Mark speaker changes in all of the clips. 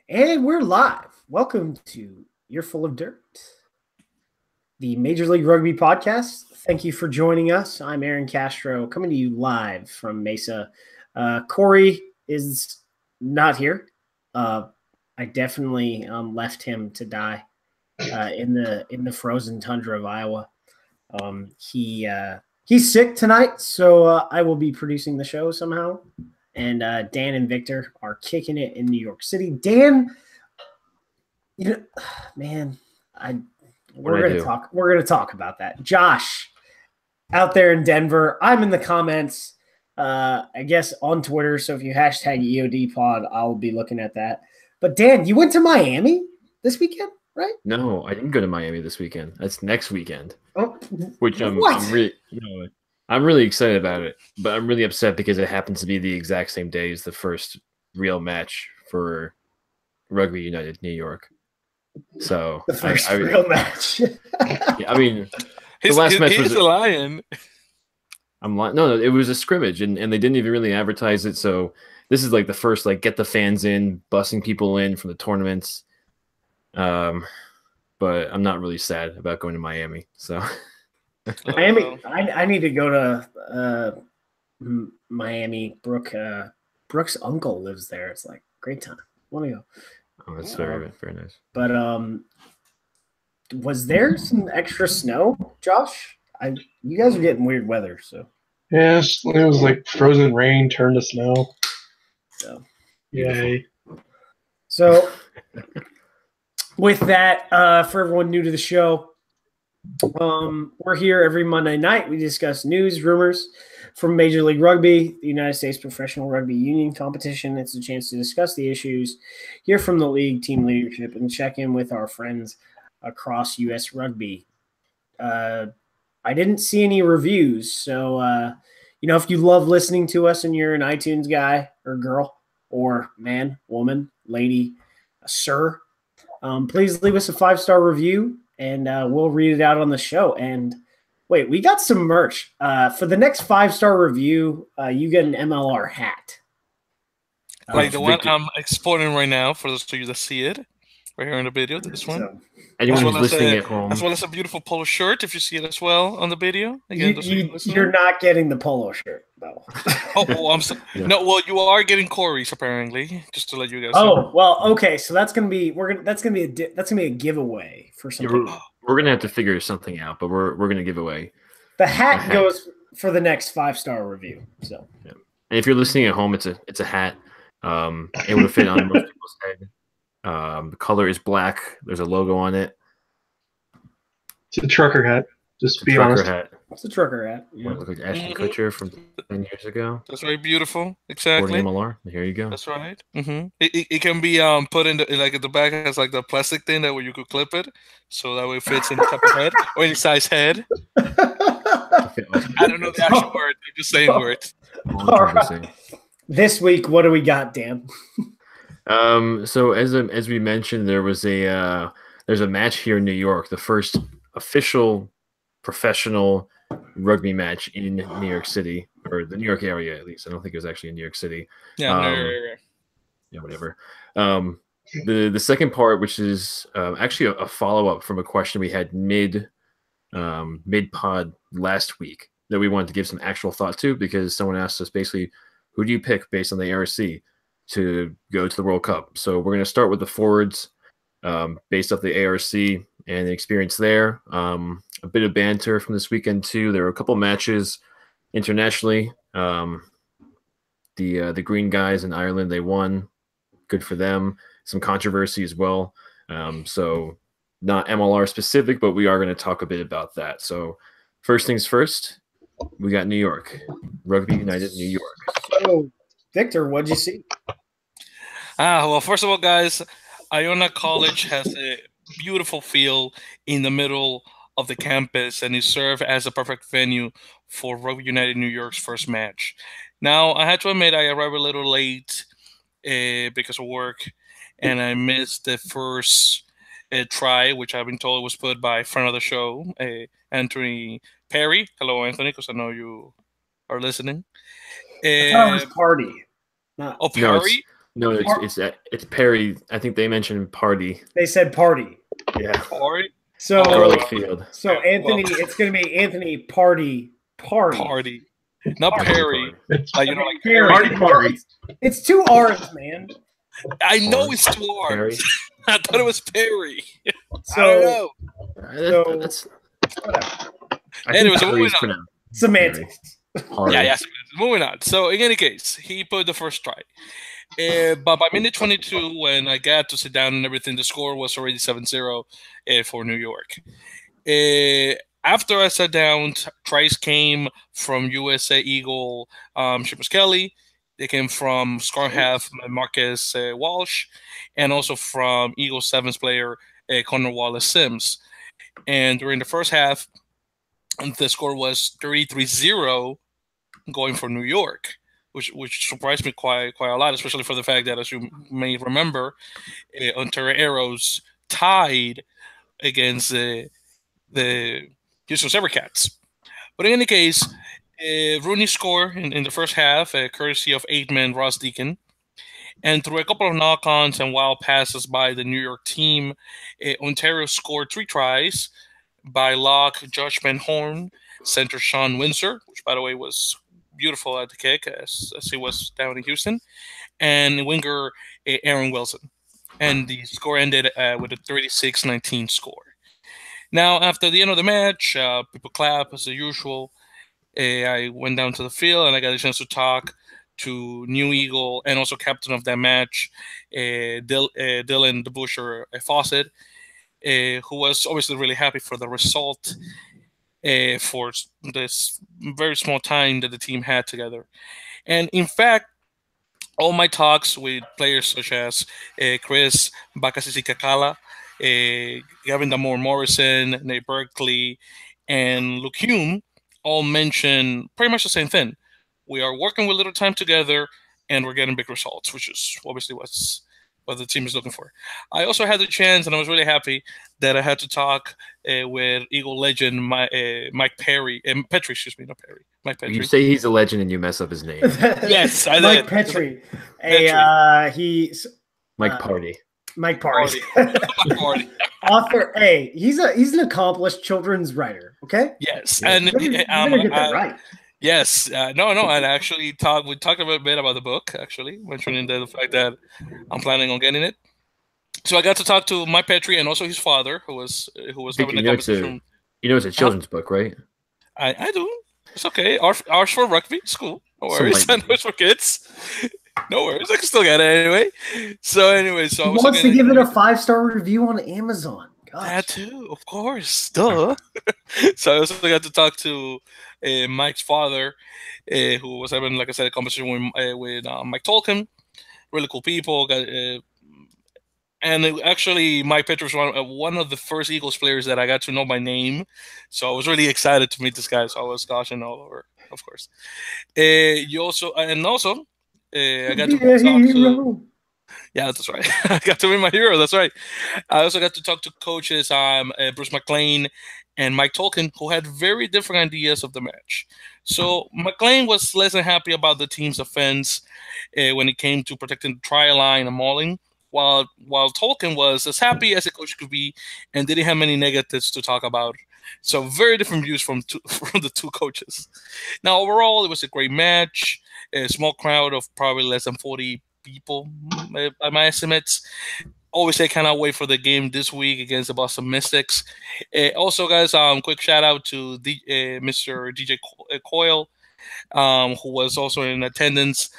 Speaker 1: And we're live. Welcome to You're Full of Dirt, the Major League Rugby podcast. Thank you for joining us. I'm Aaron Castro, coming to you live from Mesa. Corey is not here. I definitely left him to die in the frozen tundra of Iowa. He's sick tonight, so I will be producing the show somehow. And Dan and Victor are kicking it in New York City. Dan, man, we're gonna talk about that. Josh, out there in Denver, I'm in the comments. I guess on Twitter. So if you hashtag EOD Pod, I'll be looking at that. But Dan, you went to Miami this weekend, right?
Speaker 2: No, I didn't go to Miami this weekend. That's next weekend.
Speaker 1: Oh,
Speaker 2: which I'm really excited about it, but I'm really upset because it happens to be the exact same day as the first real match for Rugby United New York. So
Speaker 1: the first real match.
Speaker 2: Yeah, I mean,
Speaker 3: the last match was a lion.
Speaker 2: I'm lying. No, it was a scrimmage, and they didn't even really advertise it. So this is like the first, like, get the fans in, bussing people in from the tournaments. But I'm not really sad about going to Miami. So.
Speaker 1: Miami, I need to go to Miami. Brooke's uncle lives there. It's like great time. Want to go?
Speaker 2: Oh, that's very nice.
Speaker 1: But was there some extra snow, Josh? You guys are getting weird weather, so
Speaker 4: yes, it was like frozen rain turned to snow.
Speaker 1: So
Speaker 4: yay!
Speaker 1: So with that, for everyone new to the show. We're here every Monday night. We discuss news, rumors from Major League Rugby, the United States Professional Rugby Union competition. It's a chance to discuss the issues, hear from the league, team leadership, and check in with our friends across U.S. Rugby. I didn't see any reviews, so if you love listening to us and you're an iTunes guy or girl or man, woman, lady, sir, please leave us a 5-star review. And we'll read it out on the show. And wait, we got some merch. For the next 5-star review, you get an MLR hat.
Speaker 3: Like the one I'm exporting right now for those of you that see it. Right here in the video, this one.
Speaker 2: So, anyone who's listening at home.
Speaker 3: As well as a beautiful polo shirt, if you see it as well on the video. Again,
Speaker 1: you're not getting the polo shirt, though.
Speaker 3: I'm sorry. Yeah. No, well, you are getting Corey's, apparently, just to let you guys
Speaker 1: know.
Speaker 3: Oh,
Speaker 1: well, okay, so that's gonna be a giveaway for something.
Speaker 2: Yeah, we're gonna have to figure something out, but we're gonna give away.
Speaker 1: The hat goes for the next 5-star review. So,
Speaker 2: yeah. And if you're listening at home, it's a hat. It would fit on most people's head. The color is black. There's a logo on it.
Speaker 4: It's a trucker hat. Just be honest.
Speaker 1: It's a trucker hat.
Speaker 2: Yeah. Look like Ashton Kutcher from 10 years ago.
Speaker 3: That's very beautiful. Exactly.
Speaker 2: MLR. Here you go.
Speaker 3: That's right. It can be put in like at the back has like the plastic thing that where you could clip it, so that way it fits in the type of head or any size head. I don't know the actual word. I'm just saying words.
Speaker 1: All right. This week, what do we got, Dan?
Speaker 2: So as we mentioned, there's a match here in New York, the first official professional rugby match in New York City, or the New York area at least. I don't think it was actually in New York City.
Speaker 3: Yeah,
Speaker 2: yeah, whatever. The second part, which is actually a follow-up from a question we had mid pod last week that we wanted to give some actual thought to, because someone asked us basically, who do you pick based on the ARC to go to the World Cup? So we're going to start with the forwards based off the ARC and the experience there. A bit of banter from this weekend too. There were a couple matches internationally. The Green guys in Ireland, they won. Good for them. Some controversy as well. So not MLR specific, but we are going to talk a bit about that. So first things first, we got New York. Rugby United New York.
Speaker 1: So, Victor, what'd you see?
Speaker 3: Well, first of all, guys, IONA College has a beautiful field in the middle of the campus, and it served as a perfect venue for Rugby United New York's first match. Now, I had to admit I arrived a little late because of work, and I missed the first try, which I've been told was put by a friend of the show, Anthony Perry. Hello, Anthony, because I know you are listening.
Speaker 1: I thought it was Party.
Speaker 3: Perry?
Speaker 2: No, it's Perry. I think they mentioned Party.
Speaker 1: They said Party.
Speaker 2: Yeah.
Speaker 3: Party.
Speaker 1: So
Speaker 2: Garlic Field.
Speaker 1: So Anthony, it's going to be Anthony Party.
Speaker 3: Not Perry. You know, like
Speaker 1: Perry.
Speaker 4: Party.
Speaker 1: It's 2 R's, man.
Speaker 3: I know it's 2 R's. I thought it was Perry.
Speaker 1: So,
Speaker 3: I don't know.
Speaker 2: That's
Speaker 1: whatever.
Speaker 3: Anyways, moving on.
Speaker 1: Semantics.
Speaker 3: Yeah. Moving on. So in any case, he put the first try. But by minute 22, when I got to sit down and everything, the score was already 7-0 for New York. After I sat down, tries came from USA Eagle Seamus Kelly. They came from scoring half Marcus Walsh, and also from Eagle Sevens player Connor Wallace Sims. And during the first half, the score was 33-0 going for New York, which surprised me quite a lot, especially for the fact that, as you may remember, Ontario Arrows tied against the Houston Sabercats. But in any case, RUNY scored in the first half, courtesy of 8-man Ross Deacon. And through a couple of knock-ons and wild passes by the New York team, Ontario scored 3 tries by lock Josh Van Horn, center Sean Windsor, which, by the way, was beautiful at the kick as he was down in Houston, and winger Aaron Wilson. And the score ended with a 36-19 score. Now, after the end of the match, people clap as usual. I went down to the field and I got a chance to talk to New Eagle and also captain of that match, Dylan the Busher Fawcett, who was obviously really happy for the result for this very small time that the team had together. And in fact, all my talks with players such as Chris Bakasisi Kakala, Gavin Damore Morrison, Nate Berkeley, and Luke Hume all mention pretty much the same thing. We are working with little time together, and we're getting big results, which is obviously what the team is looking for. I also had the chance, and I was really happy that I had to talk with Eagle legend Mike Petrie. Mike Petrie.
Speaker 2: You say he's a legend and you mess up his name.
Speaker 3: Yes, I
Speaker 1: Mike
Speaker 3: did.
Speaker 1: Petrie.
Speaker 2: Mike Party.
Speaker 1: Mike Party. Author. Hey, he's an accomplished children's writer. Okay.
Speaker 3: Yes,
Speaker 1: and you better get that right.
Speaker 3: Yes, no, and actually we talked a bit about the book, actually, mentioning the fact that I'm planning on getting it. So I got to talk to Mike Petrie and also his father, who was having a conversation.
Speaker 2: It's a children's book, right?
Speaker 3: I do. It's okay. Ours for rugby. It's cool. No worries. I know it's for kids. No worries. I can still get it anyway. So I
Speaker 1: wants to give it a 5-star review on Amazon. Gosh.
Speaker 3: That too, of course. Duh. So I also got to talk to Mike's father, who was having, like I said, a conversation with Mike Tolkien. Really cool people. And actually, Mike Petrie was one of the first Eagles players that I got to know by name. So I was really excited to meet this guy. So I was gushing all over, of course. I got to talk to. Yeah, that's right. I got to meet my hero. That's right. I also got to talk to coaches Bruce McLean and Mike Tolkien, who had very different ideas of the match. So McLean was less than happy about the team's offense when it came to protecting the try line and mauling, while Tolkien was as happy as a coach could be and didn't have many negatives to talk about. So very different views from the two coaches. Now, overall, it was a great match. A small crowd of probably less than 40 people, by my estimates. Always, I cannot wait for the game this week against the Boston Mystics. Also, guys, quick shout out to Mr. DJ Coyle, who was also in attendance.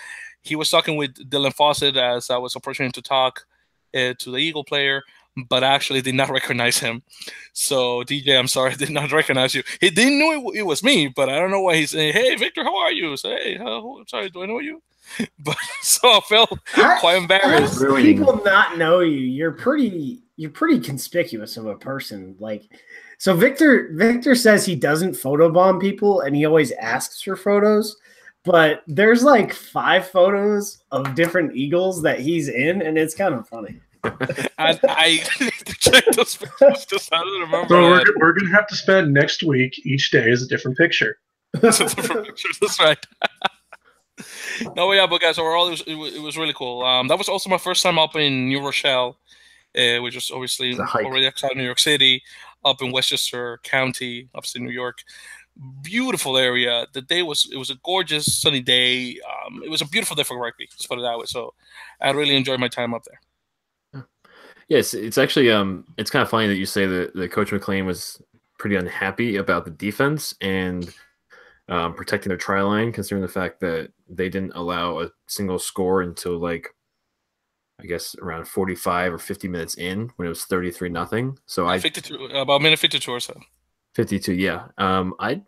Speaker 3: He was talking with Dylan Fawcett as I was approaching him to talk to the Eagle player, but I actually did not recognize him. So, DJ, I'm sorry, I did not recognize you. He didn't know it was me, but I don't know why he's saying, "Hey, Victor, how are you?" Say, "Hey, sorry, do I know you?" But so I felt quite embarrassed.
Speaker 1: People not know you. You're pretty conspicuous of a person. Like, so Victor says he doesn't photobomb people and he always asks for photos, but there's like 5 photos of different Eagles that he's in, and it's kind of funny.
Speaker 3: I check those pictures just I don't remember.
Speaker 4: So we're gonna have to spend next week. Each day is a different picture.
Speaker 3: That's a different picture. That's right. No, yeah, but guys, overall, it was really cool. That was also my first time up in New Rochelle, which is obviously
Speaker 2: It's a hike.
Speaker 3: already outside New York City, up in Westchester County, upstate New York. Beautiful area. It was a gorgeous sunny day. It was a beautiful day for rugby. Let's put it that way. So, I really enjoyed my time up there.
Speaker 2: Yes, it's actually it's kind of funny that you say that Coach McLean was pretty unhappy about the defense and protecting their try line, considering the fact that they didn't allow a single score until like I guess around 45 or 50 minutes in when it was 33-0. So
Speaker 3: I 52, about minute 52 or so.
Speaker 2: 52, yeah. I'd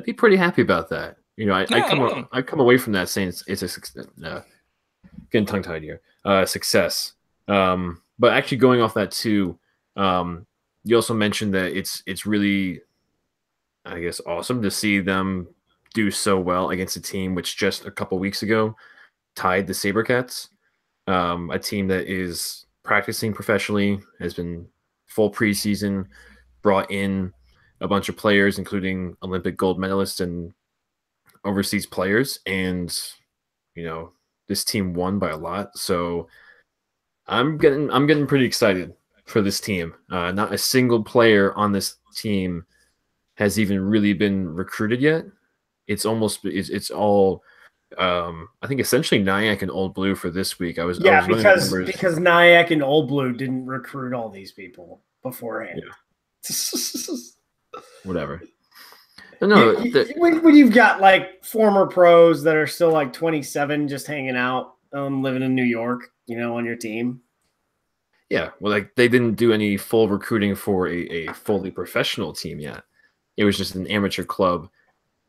Speaker 2: be pretty happy about that. You know, I come away from that saying it's a getting tongue tied here. Success. But actually going off that too, you also mentioned that it's really, I guess, awesome to see them do so well against a team which just a couple weeks ago tied the Sabercats, a team that is practicing professionally, has been full preseason, brought in a bunch of players, including Olympic gold medalists and overseas players, and you know this team won by a lot. So I'm getting pretty excited for this team. Not a single player on this team has even really been recruited yet. It's all I think essentially Nyack and Old Blue for this week. I was
Speaker 1: because Nyack and Old Blue didn't recruit all these people beforehand.
Speaker 2: Yeah. Whatever. No,
Speaker 1: when you've got like former pros that are still like 27, just hanging out, living in New York, on your team.
Speaker 2: Yeah, well, like they didn't do any full recruiting for a fully professional team yet. It was just an amateur club,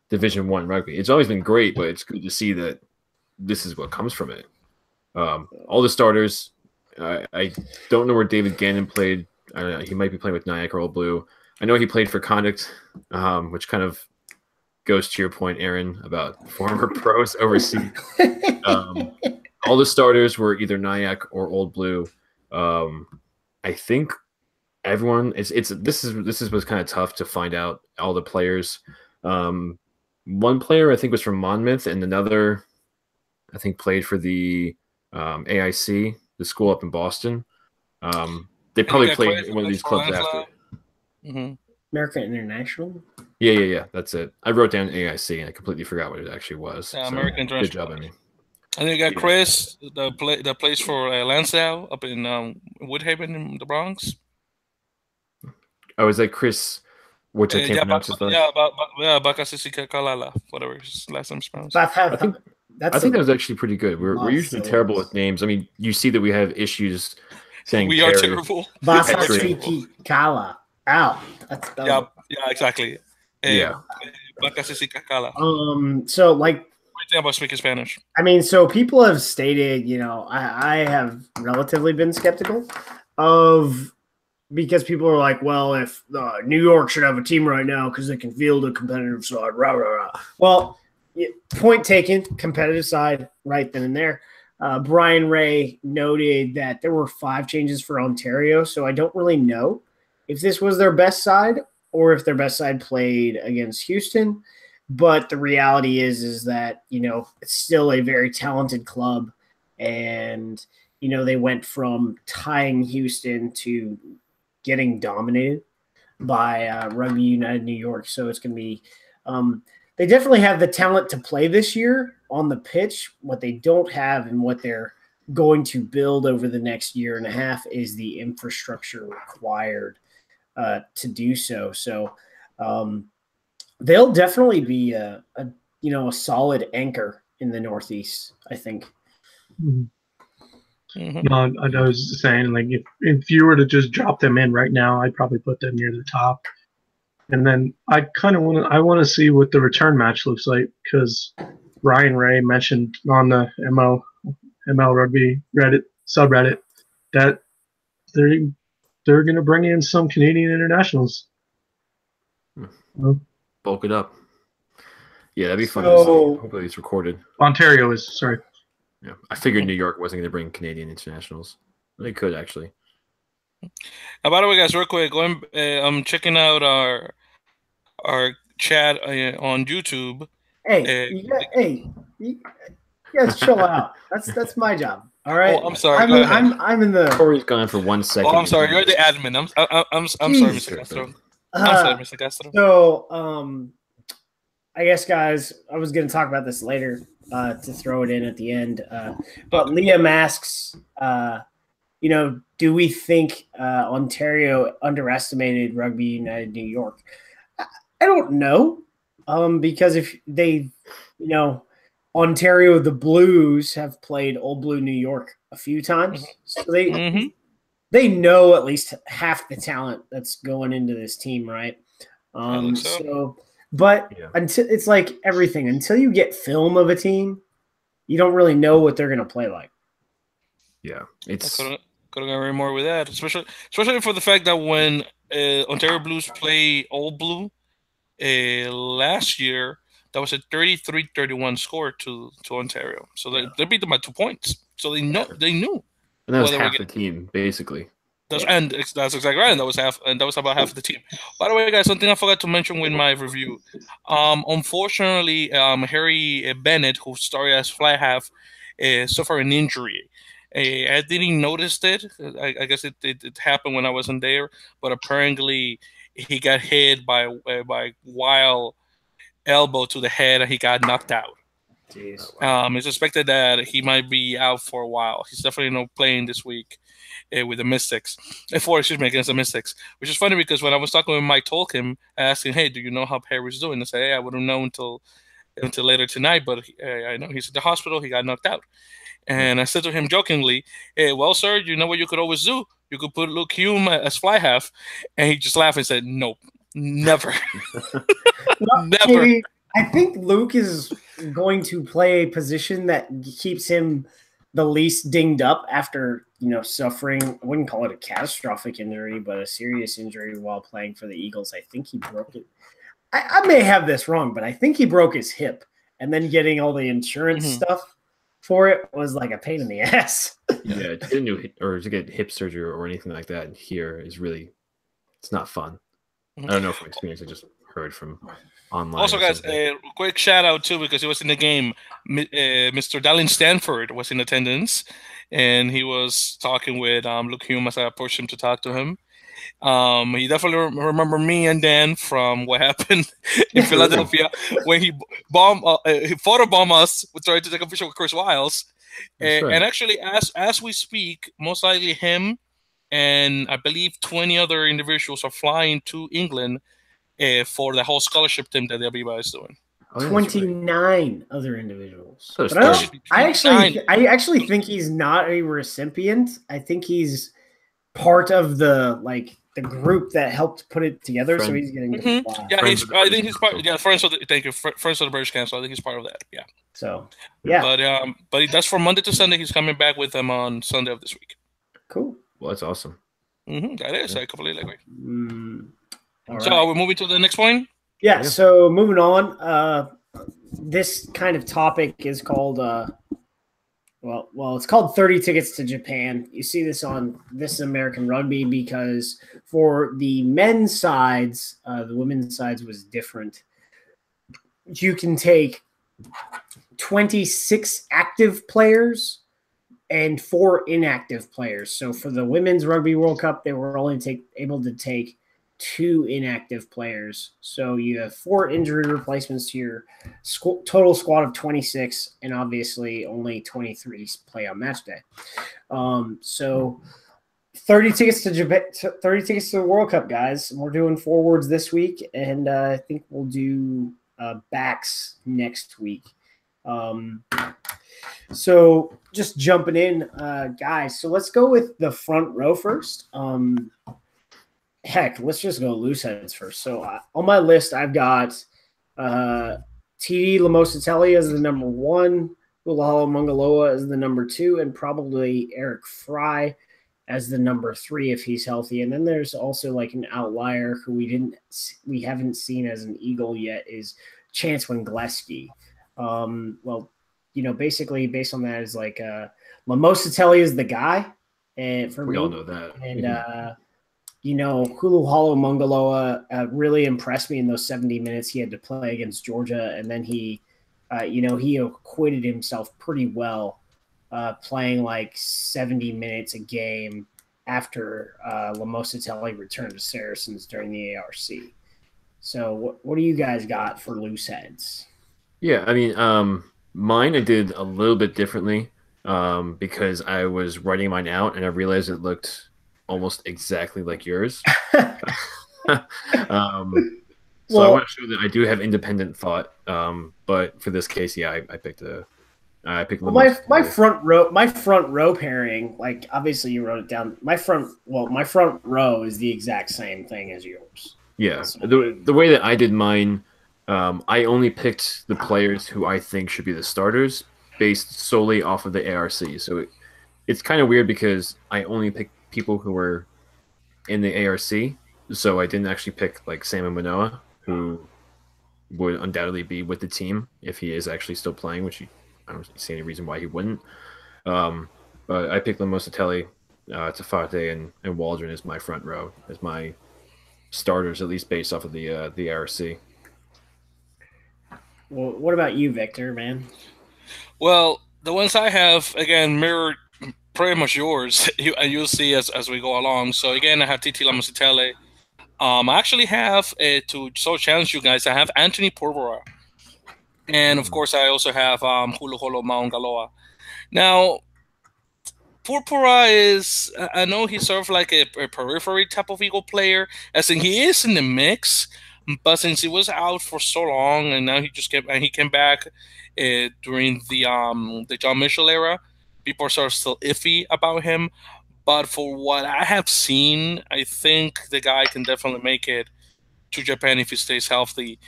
Speaker 2: Division I rugby. It's always been great, but it's good to see that this is what comes from it. All the starters. I don't know where David Gannon played. I don't know, he might be playing with Nyack or Old Blue. I know he played for Conduct, which kind of goes to your point, Aaron, about former pros overseas. All the starters were either Nyack or Old Blue. I think everyone this was kind of tough to find out all the players. One player I think was from Monmouth, and another I think played for the AIC, the school up in Boston. They probably played in one of these clubs after.
Speaker 3: Mm-hmm.
Speaker 1: American International?
Speaker 2: Yeah. That's it. I wrote down AIC and I completely forgot what it actually was.
Speaker 3: Yeah, so, American International.
Speaker 2: Good job, Emmy.
Speaker 3: And then you got Chris, that plays for Lansdowne up in Woodhaven in the Bronx.
Speaker 2: Oh, is that Chris? Which I can't pronounce his last.
Speaker 3: Yeah, Bakasisi Kalala, whatever his last name's pronounced.
Speaker 2: I think that was actually pretty good. We're usually terrible with names. I mean, you see that we have issues saying
Speaker 3: we are terrible.
Speaker 1: Bakasisi Kala. Ow.
Speaker 3: Yeah, exactly. Bakasisi Kakala.
Speaker 1: So like.
Speaker 3: About speaking Spanish.
Speaker 1: I mean, so people have stated, I have relatively been skeptical of, because people are like, well, if New York should have a team right now because they can field a competitive side, rah, rah, rah. Well, point taken, competitive side right then and there. Brian Ray noted that there were 5 changes for Ontario, so I don't really know if this was their best side or if their best side played against Houston. But the reality is that, it's still a very talented club. And, they went from tying Houston to getting dominated by Rugby United New York. So it's going to be they definitely have the talent to play this year on the pitch. What they don't have and what they're going to build over the next year and a half is the infrastructure required to do so. So, they'll definitely be a solid anchor in the Northeast, I think.
Speaker 4: Mm-hmm. No, I was saying, like, if you were to just drop them in right now, I'd probably put them near the top. And then I kind of want to see what the return match looks like, because Ryan Ray mentioned on the ML Rugby Reddit subreddit that they're going to bring in some Canadian internationals.
Speaker 2: Bulk it up. Yeah, that'd be fun to see. Hopefully it's recorded.
Speaker 4: Ontario is, sorry.
Speaker 2: Yeah, I figured New York wasn't going to bring Canadian internationals. They could, actually.
Speaker 3: By the way, guys, real quick, I'm checking out our chat on YouTube.
Speaker 1: Hey, guys chill out. That's my job. All right.
Speaker 3: Oh, I'm sorry. Go ahead.
Speaker 1: I'm in the.
Speaker 2: Corey's gone for 1 second.
Speaker 3: Oh, I'm sorry. You're the admin. I'm sorry, Mr. Castro. I'm sorry, Mr. Castro.
Speaker 1: So, I guess, guys, I was going to talk about this later to throw it in at the end. But Liam asks, do we think Ontario underestimated Rugby United New York? I don't know, because if they, Ontario, the Blues have played Old Blue New York a few times, so they know at least half the talent that's going into this team, right? But until it's like everything, until you get film of a team, you don't really know what they're going to play like.
Speaker 2: Yeah, it's.
Speaker 3: Couldn't agree more with that, especially for the fact that when Ontario Blues play Old Blue last year, that was a 33-31 score to Ontario. So they beat them by 2 points. So they knew.
Speaker 2: And that was half the team, basically.
Speaker 3: That's exactly right. And that was about half of the team. By the way, guys, something I forgot to mention with my review. Unfortunately, Harry Bennett, who started as fly half, suffered an injury. I didn't notice it. I guess it happened when I wasn't there, but apparently he got hit by wild elbow to the head and he got knocked out.
Speaker 1: Jeez.
Speaker 3: It's suspected that he might be out for a while. He's definitely not playing this week with the Mystics. Against the Mystics. Which is funny because when I was talking with Mike Tolkien, I asked him, "Hey, do you know how Harry's doing?" I said, "Hey, I wouldn't know until later tonight, but I know he's at the hospital. He got knocked out." And I said to him jokingly, "Hey, well, sir, you know what you could always do? You could put Luke Hume as fly half." And he just laughed and said, "Nope, never." Never.
Speaker 1: I think Luke is going to play a position that keeps him the least dinged up after, suffering, I wouldn't call it a catastrophic injury, but a serious injury while playing for the Eagles. I think he broke it. I may have this wrong, but I think he broke his hip, and then getting all the insurance stuff for it was like a pain in the ass.
Speaker 2: Yeah, to get hip surgery or anything like that here is really, it's not fun. I don't know from experience. I just heard from online.
Speaker 3: Also, guys, a quick shout out too, because he was in the game. Mr. Dallin Stanford was in attendance, and he was talking with Luke Hume as I approached him to talk to him. He definitely remember me and Dan from what happened in Philadelphia when he photobombed us, trying to take a picture with Chris Wiles. And actually, as we speak, most likely him and I believe 20 other individuals are flying to England for the whole scholarship team that the WBI is doing.
Speaker 1: 29 other individuals.
Speaker 2: So
Speaker 1: but I actually think he's not a recipient. I think he's part of the group that helped put it together. So he's getting
Speaker 3: I think he's part. Yeah, friends of the British Council. I think he's part of that. Yeah.
Speaker 1: So yeah,
Speaker 3: but that's from Monday to Sunday. He's coming back with them on Sunday of this week.
Speaker 1: Cool.
Speaker 2: Well, that's awesome.
Speaker 3: That is. I completely agree.
Speaker 1: So
Speaker 3: are we moving to the next point?
Speaker 1: Yeah. So moving on. This kind of topic is called. It's called 30 Tickets to Japan. You see this on This is American Rugby because for the men's sides, the women's sides was different. You can take 26 active players and 4 inactive players. So for the Women's Rugby World Cup, they were only able to take 2 inactive players. So you have 4 injury replacements to your total squad of 26, and obviously only 23 play on match day. So 30 tickets to Japan, 30 tickets to the World Cup, guys. We're doing forwards this week, and I think we'll do backs next week. So just jumping in, guys. So let's go with the front row first. Heck, let's just go loose heads first. So on my list, I've got TD Lamosatelli as the number 1, Ulahala Mungaloa as the number 2, and probably Eric Fry as the number 3 if he's healthy. And then there's also like an outlier who we haven't seen as an Eagle yet is Chance Wengleski. Basically based on that is like Lamosatelli is the guy, and for
Speaker 2: we
Speaker 1: me,
Speaker 2: all know that.
Speaker 1: And Ulahala Mungaloa really impressed me in those 70 minutes he had to play against Georgia, and then he he acquitted himself pretty well, playing like 70 minutes a game after Lamosatelli returned to Saracens during the ARC. So what do you guys got for loose heads?
Speaker 2: Yeah, I mean, mine I did a little bit differently because I was writing mine out and I realized it looked almost exactly like yours. So I want to show that I do have independent thought. But for this case, yeah, I picked
Speaker 1: my front row pairing, like obviously you wrote it down. My front row is the exact same thing as yours.
Speaker 2: Yeah, so, the way that I did mine, I only picked the players who I think should be the starters based solely off of the ARC. So it's kind of weird because I only picked people who were in the ARC. So I didn't actually pick like Sam Manoa, who would undoubtedly be with the team if he is actually still playing, which I don't see any reason why he wouldn't. But I picked Lamosatelli, Tafate, and Waldron as my front row, as my starters, at least based off of the ARC.
Speaker 1: Well, what about you, Victor, man?
Speaker 3: Well, the ones I have, again, mirror pretty much yours, and you'll see as we go along. So, again, I have Titi Lamosatelli. I actually have, to challenge you guys, I have Anthony Porvora. And, of course, I also have Hulu Holo Maungaloa. Now, Purpura is, I know he's sort of like a periphery type of Eagle player, as in he is in the mix, but since he was out for so long and now he came back during the John Mitchell era, people are sort of still iffy about him. But for what I have seen, I think the guy can definitely make it to Japan if he stays healthy.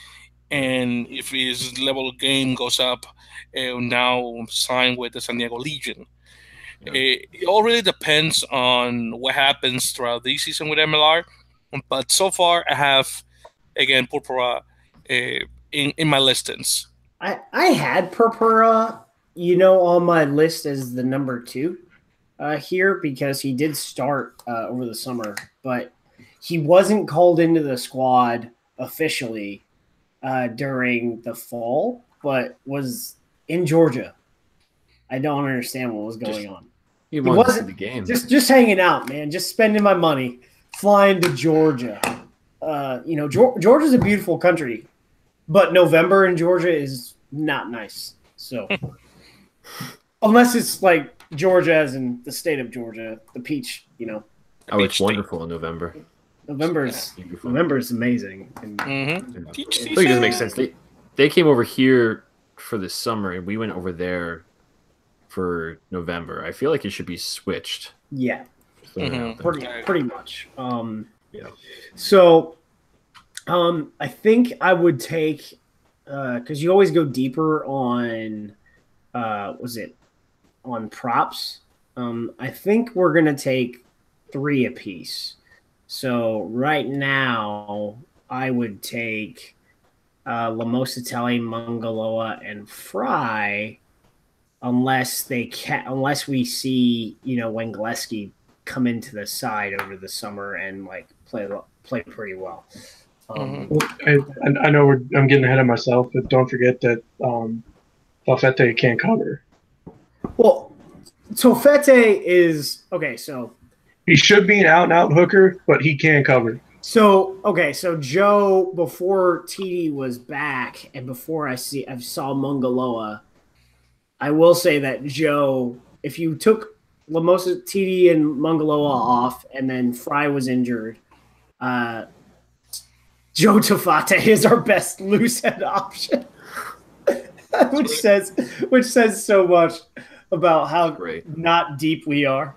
Speaker 3: And if his level of game goes up, now signed with the San Diego Legion. Yeah. It all really depends on what happens throughout the season with MLR. But so far, I have, again, Purpura in my listings.
Speaker 1: I had Purpura, on my list as the number 2 here because he did start over the summer, but he wasn't called into the squad officially during the fall, but was in Georgia. I don't understand what was going on.
Speaker 2: He wasn't the game.
Speaker 1: Just hanging out, man. Just spending my money, flying to Georgia. Georgia's a beautiful country, but November in Georgia is not nice. So, unless it's like Georgia, as in the state of Georgia, the peach,
Speaker 2: Oh, it's wonderful in November.
Speaker 1: November is amazing. And,
Speaker 2: it doesn't make sense. They came over here for the summer, and we went over there for November. I feel like it should be switched.
Speaker 1: Yeah, pretty much.
Speaker 2: Yeah.
Speaker 1: So, I think I would take because you always go deeper on on props. I think we're gonna take 3 apiece. So right now, I would take Lamosatelli, Mangaloa, and Fry, unless we see Wengleski come into the side over the summer and like play pretty well.
Speaker 4: I know I'm getting ahead of myself, but don't forget that Tafete can't cover.
Speaker 1: Well, Tafete is okay. So
Speaker 4: he should be an out-and-out hooker, but he can cover.
Speaker 1: So Joe, before TD was back and before I saw Mungaloa, I will say that Joe, if you took Lamosa, TD, and Mungaloa off and then Fry was injured, Joe Tafate is our best loose head option. which says so much about how not deep we are.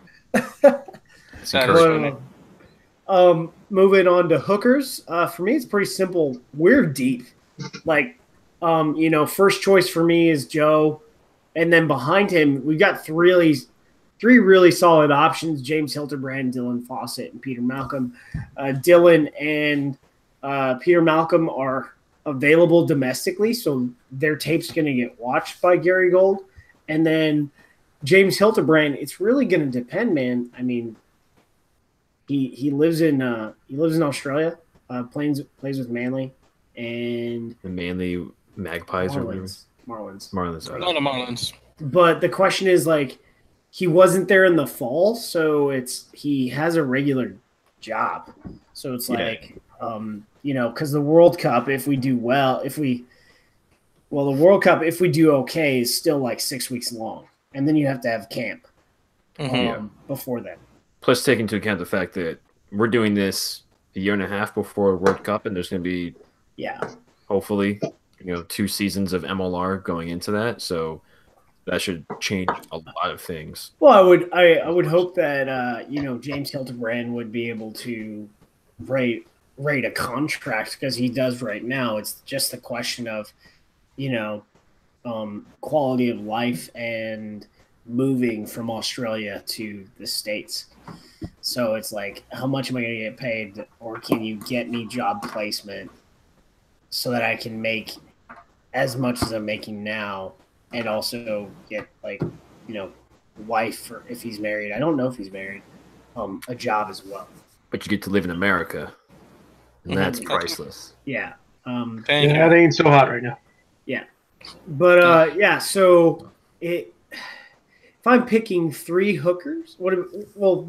Speaker 1: Moving on to hookers. For me, it's pretty simple. We're deep. Like, first choice for me is Joe. And then behind him, we've got three really solid options: James Hilterbrand, Dylan Fawcett, and Peter Malcolm. Dylan and Peter Malcolm are available domestically, so their tape's going to get watched by Gary Gold. And then James Hilterbrand, it's really going to depend, man. I mean, he lives in Australia, plays with Manly and
Speaker 2: the Manly Magpies or whatever.
Speaker 1: Marlins.
Speaker 3: Not the Marlins.
Speaker 1: But the question is, like, he wasn't there in the fall, so he has a regular job. So it's like, you know, because the World Cup, if we do well, the World Cup, if we do okay, is still like 6 weeks long, and then you have to have camp before then.
Speaker 2: Plus, take into account the fact that we're doing this a year and a half before World Cup, and there's going to be, hopefully, you know, 2 seasons of MLR going into that. So that should change a lot of things.
Speaker 1: Well, I would hope that you know, James Hildebrand would be able to rate a contract, because he does right now. It's just a question of, you know, quality of life and moving from Australia to the States. So it's like, how much am I going to get paid, or can you get me job placement so that I can make as much as I'm making now, and also get, like, you know, wife, or if he's married, I don't know if he's married, a job as well.
Speaker 2: But you get to live in America, and that's priceless.
Speaker 1: Yeah.
Speaker 4: That ain't so hot right now.
Speaker 1: Yeah. But so if I'm picking 3 hookers,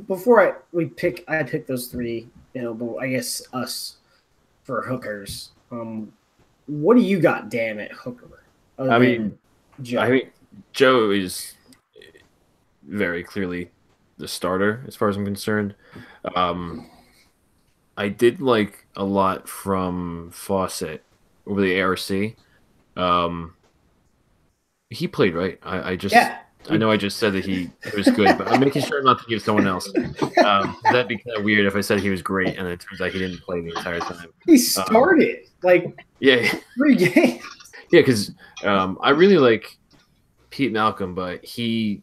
Speaker 1: before I pick those 3, you know, but I guess us for hookers. What do you got, Dan, at hooker?
Speaker 2: I mean, Joe is very clearly the starter as far as I'm concerned. I did like a lot from Fawcett over the ARC. He played right. I know I just said that he was good, but I'm making sure not to give someone else. That'd be kind of weird if I said he was great and it turns out he didn't play the entire time.
Speaker 1: He started 3 games.
Speaker 2: Yeah, because I really like Pete Malcolm, but he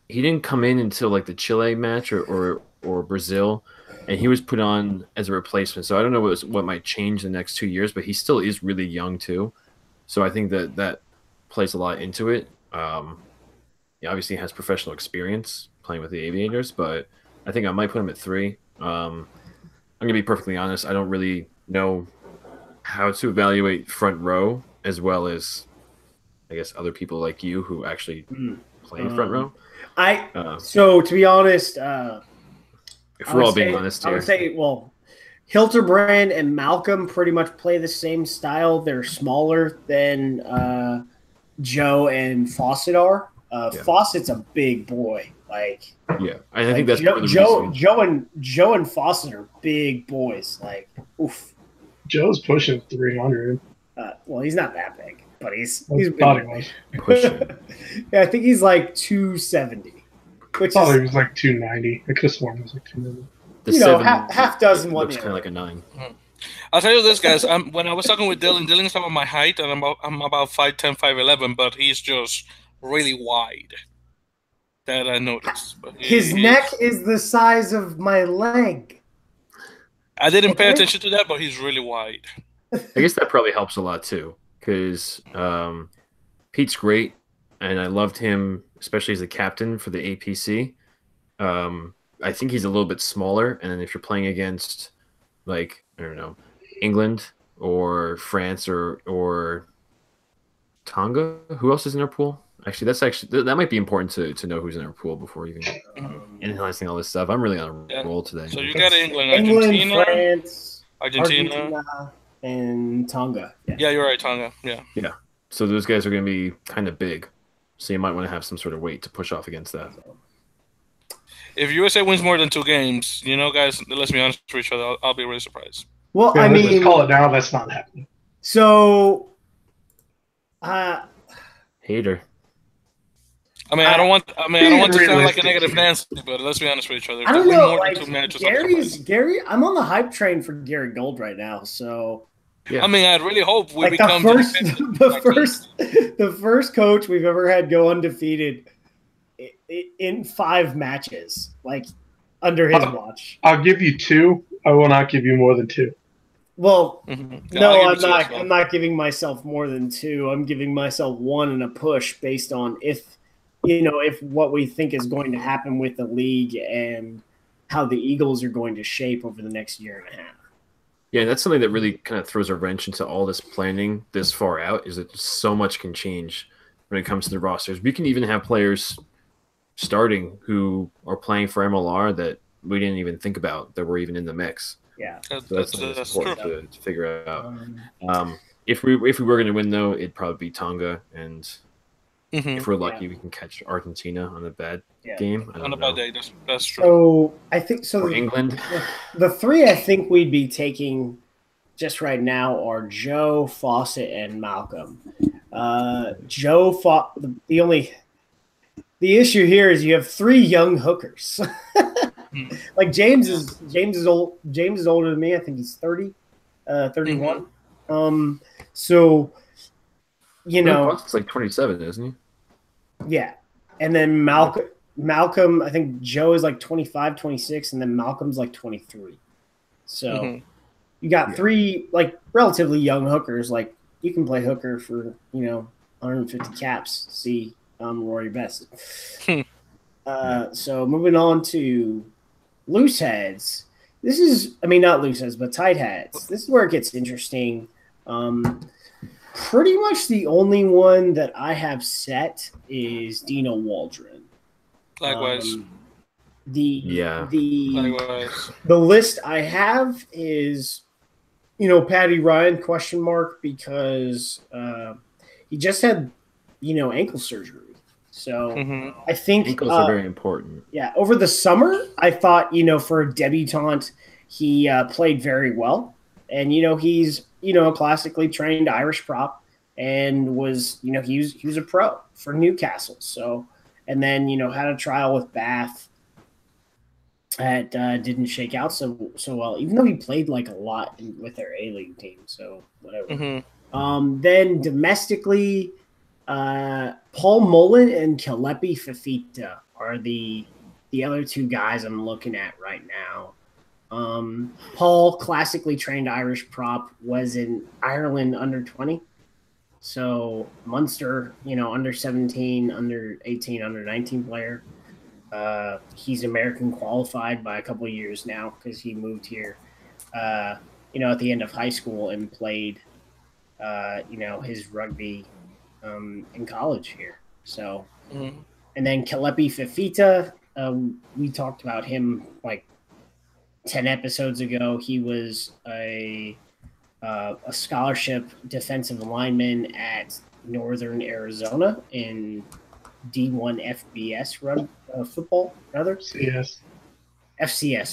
Speaker 2: didn't come in until like the Chile match or Brazil, and he was put on as a replacement. So I don't know what might change the next 2 years, but he still is really young too. So I think that plays a lot into it. He obviously has professional experience playing with the Aviators, but I think I might put him at 3. I'm gonna be perfectly honest. I don't really know how to evaluate front row, as well as, I guess, other people like you who actually play front row.
Speaker 1: So to be honest,
Speaker 2: if we're all being honest here,
Speaker 1: I would say, Hildebrand and Malcolm pretty much play the same style. They're smaller than Joe and Fawcett are. Fawcett's a big boy. I
Speaker 2: think that's
Speaker 1: Joe and Fawcett are big boys. Oof.
Speaker 4: Joe's pushing 300.
Speaker 1: Well, he's not that big, but he's
Speaker 2: pushing.
Speaker 1: Yeah, I think he's like 270.
Speaker 4: I thought he was like 290. I could have sworn he was like 290.
Speaker 1: Half dozen
Speaker 2: looks kind of like a 9.
Speaker 3: I'll tell you this, guys. When I was talking with Dylan's about my height, and I'm about 5'10", 5'11", but he's just really wide. That I noticed. But
Speaker 1: his neck is the size of my leg.
Speaker 3: I didn't pay attention to that, but he's really wide.
Speaker 2: I guess that probably helps a lot too, because Pete's great, and I loved him, especially as a captain for the APC. I think he's a little bit smaller, and then if you're playing against, like, I don't know, England or France or Tonga, who else is in our pool? Actually, that might be important to know who's in our pool before even analyzing all this stuff. I'm really on a roll today.
Speaker 3: So you got England, Argentina,
Speaker 1: France,
Speaker 3: Argentina,
Speaker 1: and Tonga.
Speaker 3: Yeah, you're right, Tonga. Yeah.
Speaker 2: So those guys are going to be kind of big, so you might want to have some sort of weight to push off against that.
Speaker 3: If USA wins more than 2 games, guys, let's be honest with each other. I'll be really surprised.
Speaker 1: Well,
Speaker 4: let's call it now. That's not happening.
Speaker 1: So,
Speaker 2: hater.
Speaker 3: I don't want to sound like a negative Nancy, but let's be honest with each other.
Speaker 1: I don't know.
Speaker 3: Gary,
Speaker 1: I'm on the hype train for Gary Gold right now. So,
Speaker 2: yeah.
Speaker 3: I really hope we become
Speaker 1: the first coach we've ever had go undefeated in 5 matches, under his watch.
Speaker 4: I'll give you 2. I will not give you more than 2.
Speaker 1: Well, no, I'm not giving myself more than 2. I'm giving myself 1 and a push based on if what we think is going to happen with the league and how the Eagles are going to shape over the next year and a half.
Speaker 2: Yeah, that's something that really kind of throws a wrench into all this planning this far out, is that so much can change when it comes to the rosters. We can even have players starting who are playing for MLR that we didn't even think about that were even in the mix.
Speaker 1: Yeah,
Speaker 2: so that's important
Speaker 3: true.
Speaker 2: to figure out. If we were going to win, though, it'd probably be Tonga, and if we're lucky, we can catch Argentina on a bad game.
Speaker 3: On a bad day, that's true.
Speaker 1: So I think so.
Speaker 2: Or England.
Speaker 1: The three I think we'd be taking just right now are Joe, Fawcett, and Malcolm. The issue here is you have three young hookers. Like James is old. James is older than me. I think he's 30, 31. So you know,
Speaker 2: it's like 27, isn't he?
Speaker 1: Yeah, and then Malcolm. I think Joe is like 25, 26, and then Malcolm's like 23. So you got three like relatively young hookers. Like you can play hooker for 150 caps. See Rory Best. So moving on to loose heads. This is, not loose heads, but tight heads. This is where it gets interesting. Pretty much the only one that I have set is Dino Waldron.
Speaker 3: Likewise.
Speaker 1: Likewise. The list I have is, Patty Ryan ? Because he just had, ankle surgery. So I think
Speaker 2: ankles are very important.
Speaker 1: Yeah, over the summer, I thought for a debutante, he played very well, and he's a classically trained Irish prop, and was he was a pro for Newcastle. So and then had a trial with Bath that didn't shake out so well, even though he played like a lot with their A-League team. So whatever. Then domestically. Paul Mullen and Kalepi Fafita are the other two guys I'm looking at right now. Paul, classically trained Irish prop, was in Ireland under 20. So Munster, under 17, under 18, under 19 player. He's American qualified by a couple of years now because he moved here, at the end of high school and played, his rugby in college here. So, and then Kalepi Fafita, we talked about him like 10 episodes ago. He was a scholarship defensive lineman at Northern Arizona in D1 FBS football, rather. FCS,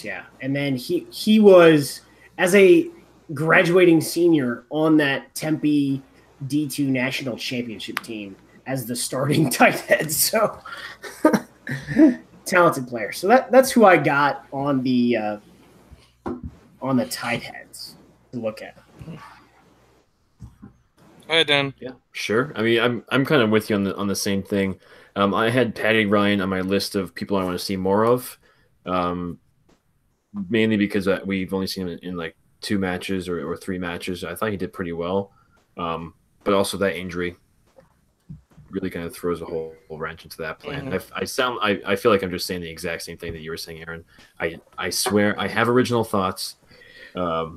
Speaker 1: yeah. And then he was, as a graduating senior on that Tempe D2 national championship team as the starting tight head. So talented player. So that's who I got on the tight heads to look at.
Speaker 3: Go ahead, Dan.
Speaker 2: Yeah, sure. I'm kind of with you on the same thing. I had Patty Ryan on my list of people I want to see more of, mainly because we've only seen him in like 2 matches or 3 matches. I thought he did pretty well. But also that injury really kind of throws a whole wrench into that plan. I feel like I'm just saying the exact same thing that you were saying, Aaron. I swear I have original thoughts.
Speaker 1: If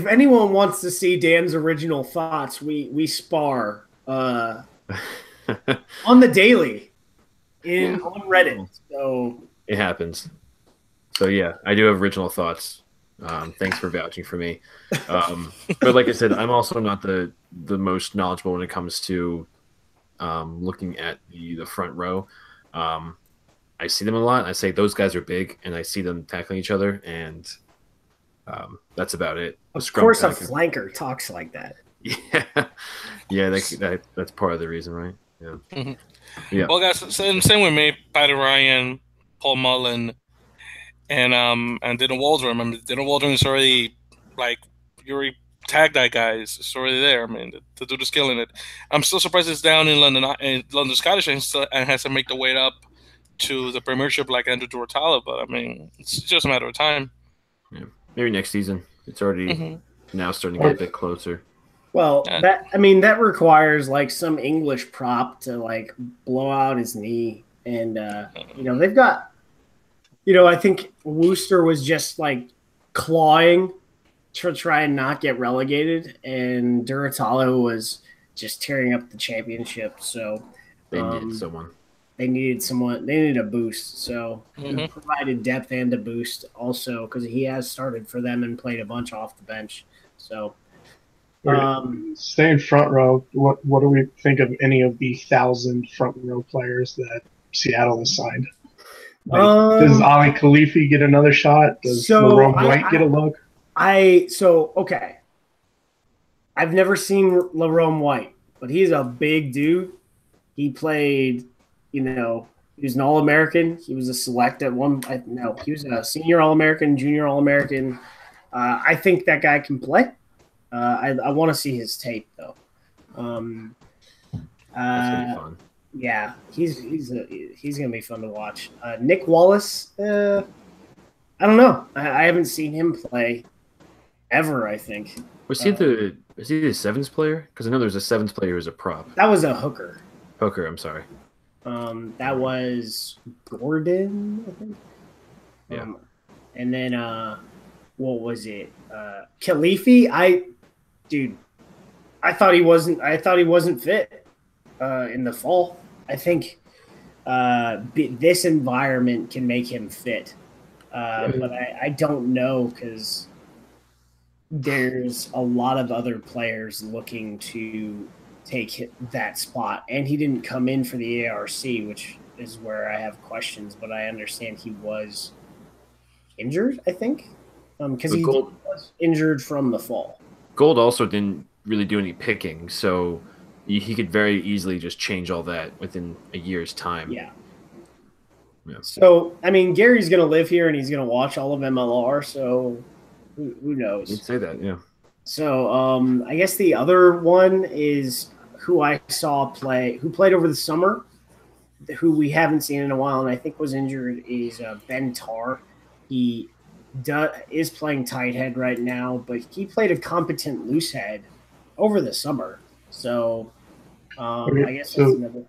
Speaker 1: anyone wants to see Dan's original thoughts, we spar on the daily on Reddit. So
Speaker 2: it happens. So yeah, I do have original thoughts. Thanks for vouching for me. But like I said, I'm also not the most knowledgeable when it comes to looking at the front row. I see them a lot. I say those guys are big, and I see them tackling each other, and that's about it.
Speaker 1: Of course, a flanker talks like that.
Speaker 2: Yeah, that's part of the reason, right? Yeah. Yeah.
Speaker 3: Well, guys, same with me. Patty Ryan, Paul Mullen. And Dino Waldron. Dino Waldron is already you already tagged that guy. It's already there. The dude is killing it. I'm still surprised it's down in London Scottish, and has to make the way up to the Premiership like Andrew Duratala. But it's just a matter of time.
Speaker 2: Yeah, maybe next season. It's already now starting to get a bit closer.
Speaker 1: Well, that requires like some English prop to like blow out his knee, and they've got. I think Worcester was just like clawing to try and not get relegated, and Duratalo was just tearing up the championship. So
Speaker 2: They needed someone.
Speaker 1: They needed someone. They needed a boost. So he provided depth and a boost also because he has started for them and played a bunch off the bench. So
Speaker 4: staying front row, what do we think of any of the 1,000 front row players that Seattle has signed? Like, does Ali Khalifi get another shot? Does LaRome White get a look?
Speaker 1: Okay. I've never seen LaRome White, but he's a big dude. He played, he was an All-American. He was a select at one. No, he was a senior All-American, junior All-American. I think that guy can play. I want to see his tape though.
Speaker 2: That's gonna be fun.
Speaker 1: Yeah, he's gonna be fun to watch. Nick Wallace, I don't know. I haven't seen him play ever. I think
Speaker 2: Was he the sevens player? Because I know there's a sevens player as a prop.
Speaker 1: that was a hooker.
Speaker 2: Hooker, I'm sorry.
Speaker 1: That was Gordon, I think.
Speaker 2: Yeah.
Speaker 1: And then what was it? Khalifi. I thought he wasn't fit in the fall. I think this environment can make him fit, but I don't know because there's a lot of other players looking to take that spot, and he didn't come in for the ARC, which is where I have questions. But I understand he was injured. I think because he was injured from the fall.
Speaker 2: Gold also didn't really do any picking, so he could very easily just change all that within a year's time.
Speaker 1: Yeah. So, I mean, Gary's going to live here and he's going to watch all of MLR, so who knows?
Speaker 2: You'd say that, yeah.
Speaker 1: So, I guess the other one is who I saw play, who played over the summer, who we haven't seen in a while and I think was injured, is Ben Tarr. He is playing tight head right now, but he played a competent loose head over the summer. So, I guess that's another.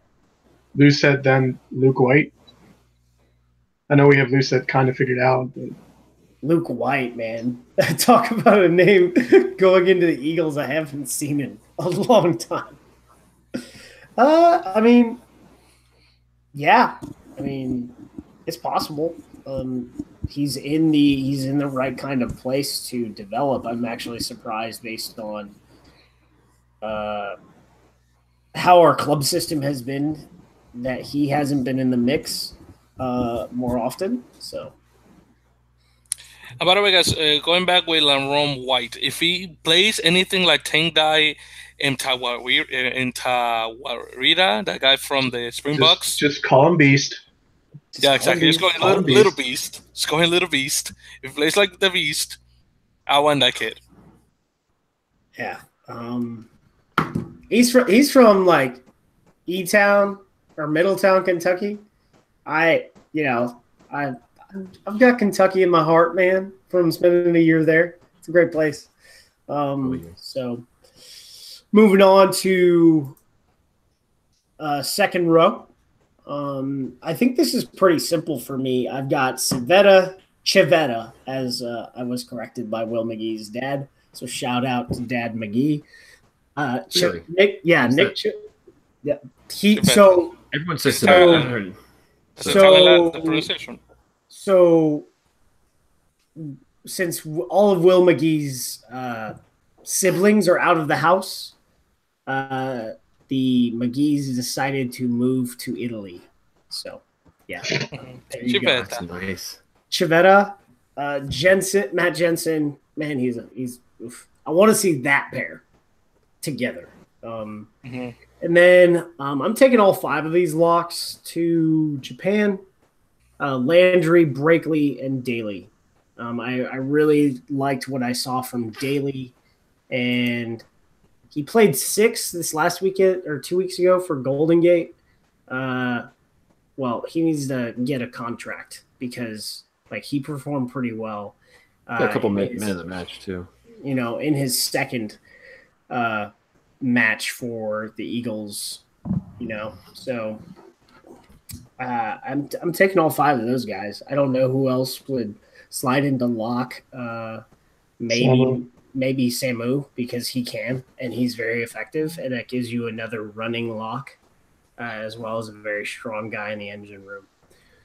Speaker 4: Loose head, then Luke White. I know we have loose head kind of figured out. But...
Speaker 1: Luke White, man. Talk about a name going into the Eagles I haven't seen in a long time. I mean, yeah. I mean, it's possible. He's in the right kind of place to develop. I'm actually surprised based on how our club system has been that he hasn't been in the mix more often. So,
Speaker 3: by the way, guys, going back with LaRome White, if he plays anything like Tengdai Ntawarira, that guy from the Springboks,
Speaker 4: just call him Beast.
Speaker 3: Yeah, exactly. Just going little beast. Just going little beast. If he plays like the Beast, I want that kid.
Speaker 1: Yeah. He's from like E-Town or Middletown, Kentucky. I've got Kentucky in my heart, man, from spending a year there. It's a great place. So moving on to second row. I think this is pretty simple for me. I've got Chivetta, as I was corrected by Will McGee's dad. So shout out to Dad McGee. Nick. Yeah.
Speaker 2: Everyone says
Speaker 1: So since all of Will McGee's siblings are out of the house, the McGees decided to move to Italy. So, yeah.
Speaker 3: Chivetta.
Speaker 2: Nice.
Speaker 1: Chivetta, Matt Jensen, man, he's oof. I want to see that pair together. And then I'm taking all 5 of these locks to Japan. Landry, Brakely, and Daly. I really liked what I saw from Daly, and he played 6 this last weekend or 2 weeks ago for Golden Gate. Well, he needs to get a contract because he performed pretty well.
Speaker 2: A couple minutes in the match too.
Speaker 1: In his second match for the Eagles. So I'm taking all 5 of those guys. I don't know who else would slide into lock. Maybe maybe Samu because he can and he's very effective, and that gives you another running lock, as well as a very strong guy in the engine room.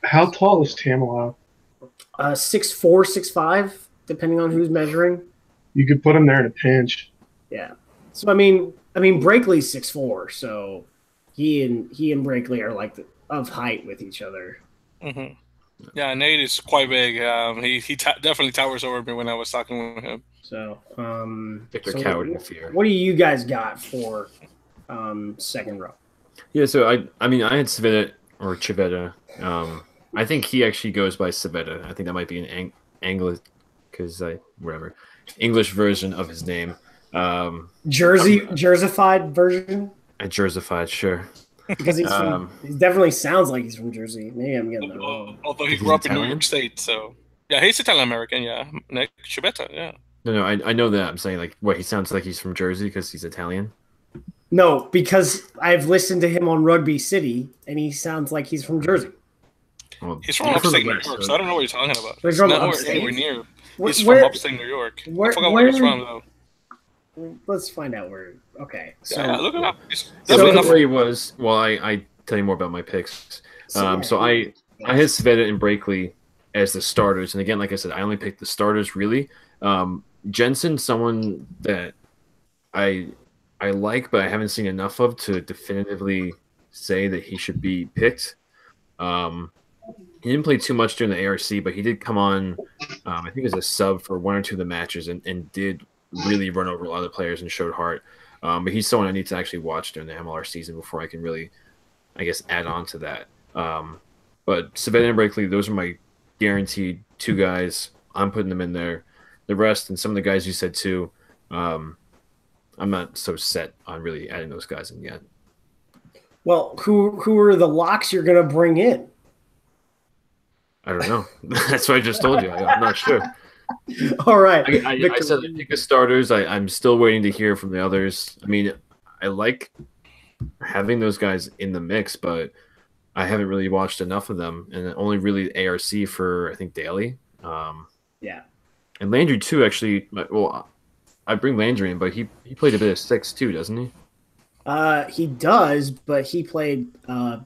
Speaker 4: How tall is Tamala?
Speaker 1: 6'4", 6'5", depending on who's measuring.
Speaker 4: You could put him there in a pinch.
Speaker 1: Yeah. So I mean, Brakely's 6'4", so he and Brakely are like of height with each other.
Speaker 3: Mm-hmm. Yeah, Nate is quite big. He definitely towers over me when I was talking with him.
Speaker 1: So,
Speaker 2: Victor coward in fear.
Speaker 1: What do you guys got for second row?
Speaker 2: Yeah, so I mean, I had Civetta or Civetta. I think he actually goes by Civetta. I think that might be an English version of his name.
Speaker 1: Jerseyfied version.
Speaker 2: A Jerseyfied, sure.
Speaker 1: Because he definitely sounds like he's from Jersey. Maybe I'm getting that wrong.
Speaker 3: Although he grew up in New York State, so yeah, he's Italian American. Yeah, Nick Civetta. Yeah.
Speaker 2: No, I know that. I'm saying like what he sounds like he's from Jersey because he's Italian.
Speaker 1: No, because I've listened to him on Rugby City, and he sounds like he's from Jersey.
Speaker 2: Well,
Speaker 3: he's from upstate New York, so I don't know what you're talking about.
Speaker 1: He's from
Speaker 3: anywhere near. He's from upstate New York. I forgot where he's from though.
Speaker 1: Let's find out where. Okay, so
Speaker 3: yeah, look it up.
Speaker 2: So where he was. Well, I tell you more about my picks. So I had Civetta and Brakely as the starters, and again, like I said, I only picked the starters really. Jensen, someone that I like, but I haven't seen enough of to definitively say that he should be picked. He didn't play too much during the ARC, but he did come on, I think as a sub for one or two of the matches and did really run over a lot of players and showed heart. But he's someone I need to actually watch during the MLR season before I can really, I guess, add on to that. But Civetta and Brakely, those are my guaranteed two guys. I'm putting them in there. The rest and some of the guys you said too, I'm not so set on really adding those guys in yet.
Speaker 1: Well, who are the locks you're going to bring in?
Speaker 2: I don't know. That's what I just told you. I'm not sure.
Speaker 1: All right.
Speaker 2: I said I pick the starters. I'm still waiting to hear from the others. I mean, I like having those guys in the mix, but I haven't really watched enough of them, and only really ARC for I think Daly.
Speaker 1: Yeah.
Speaker 2: And Landry too. Actually, well, I bring Landry in, but he played a bit of 6 too, doesn't he?
Speaker 1: He does, but he played 4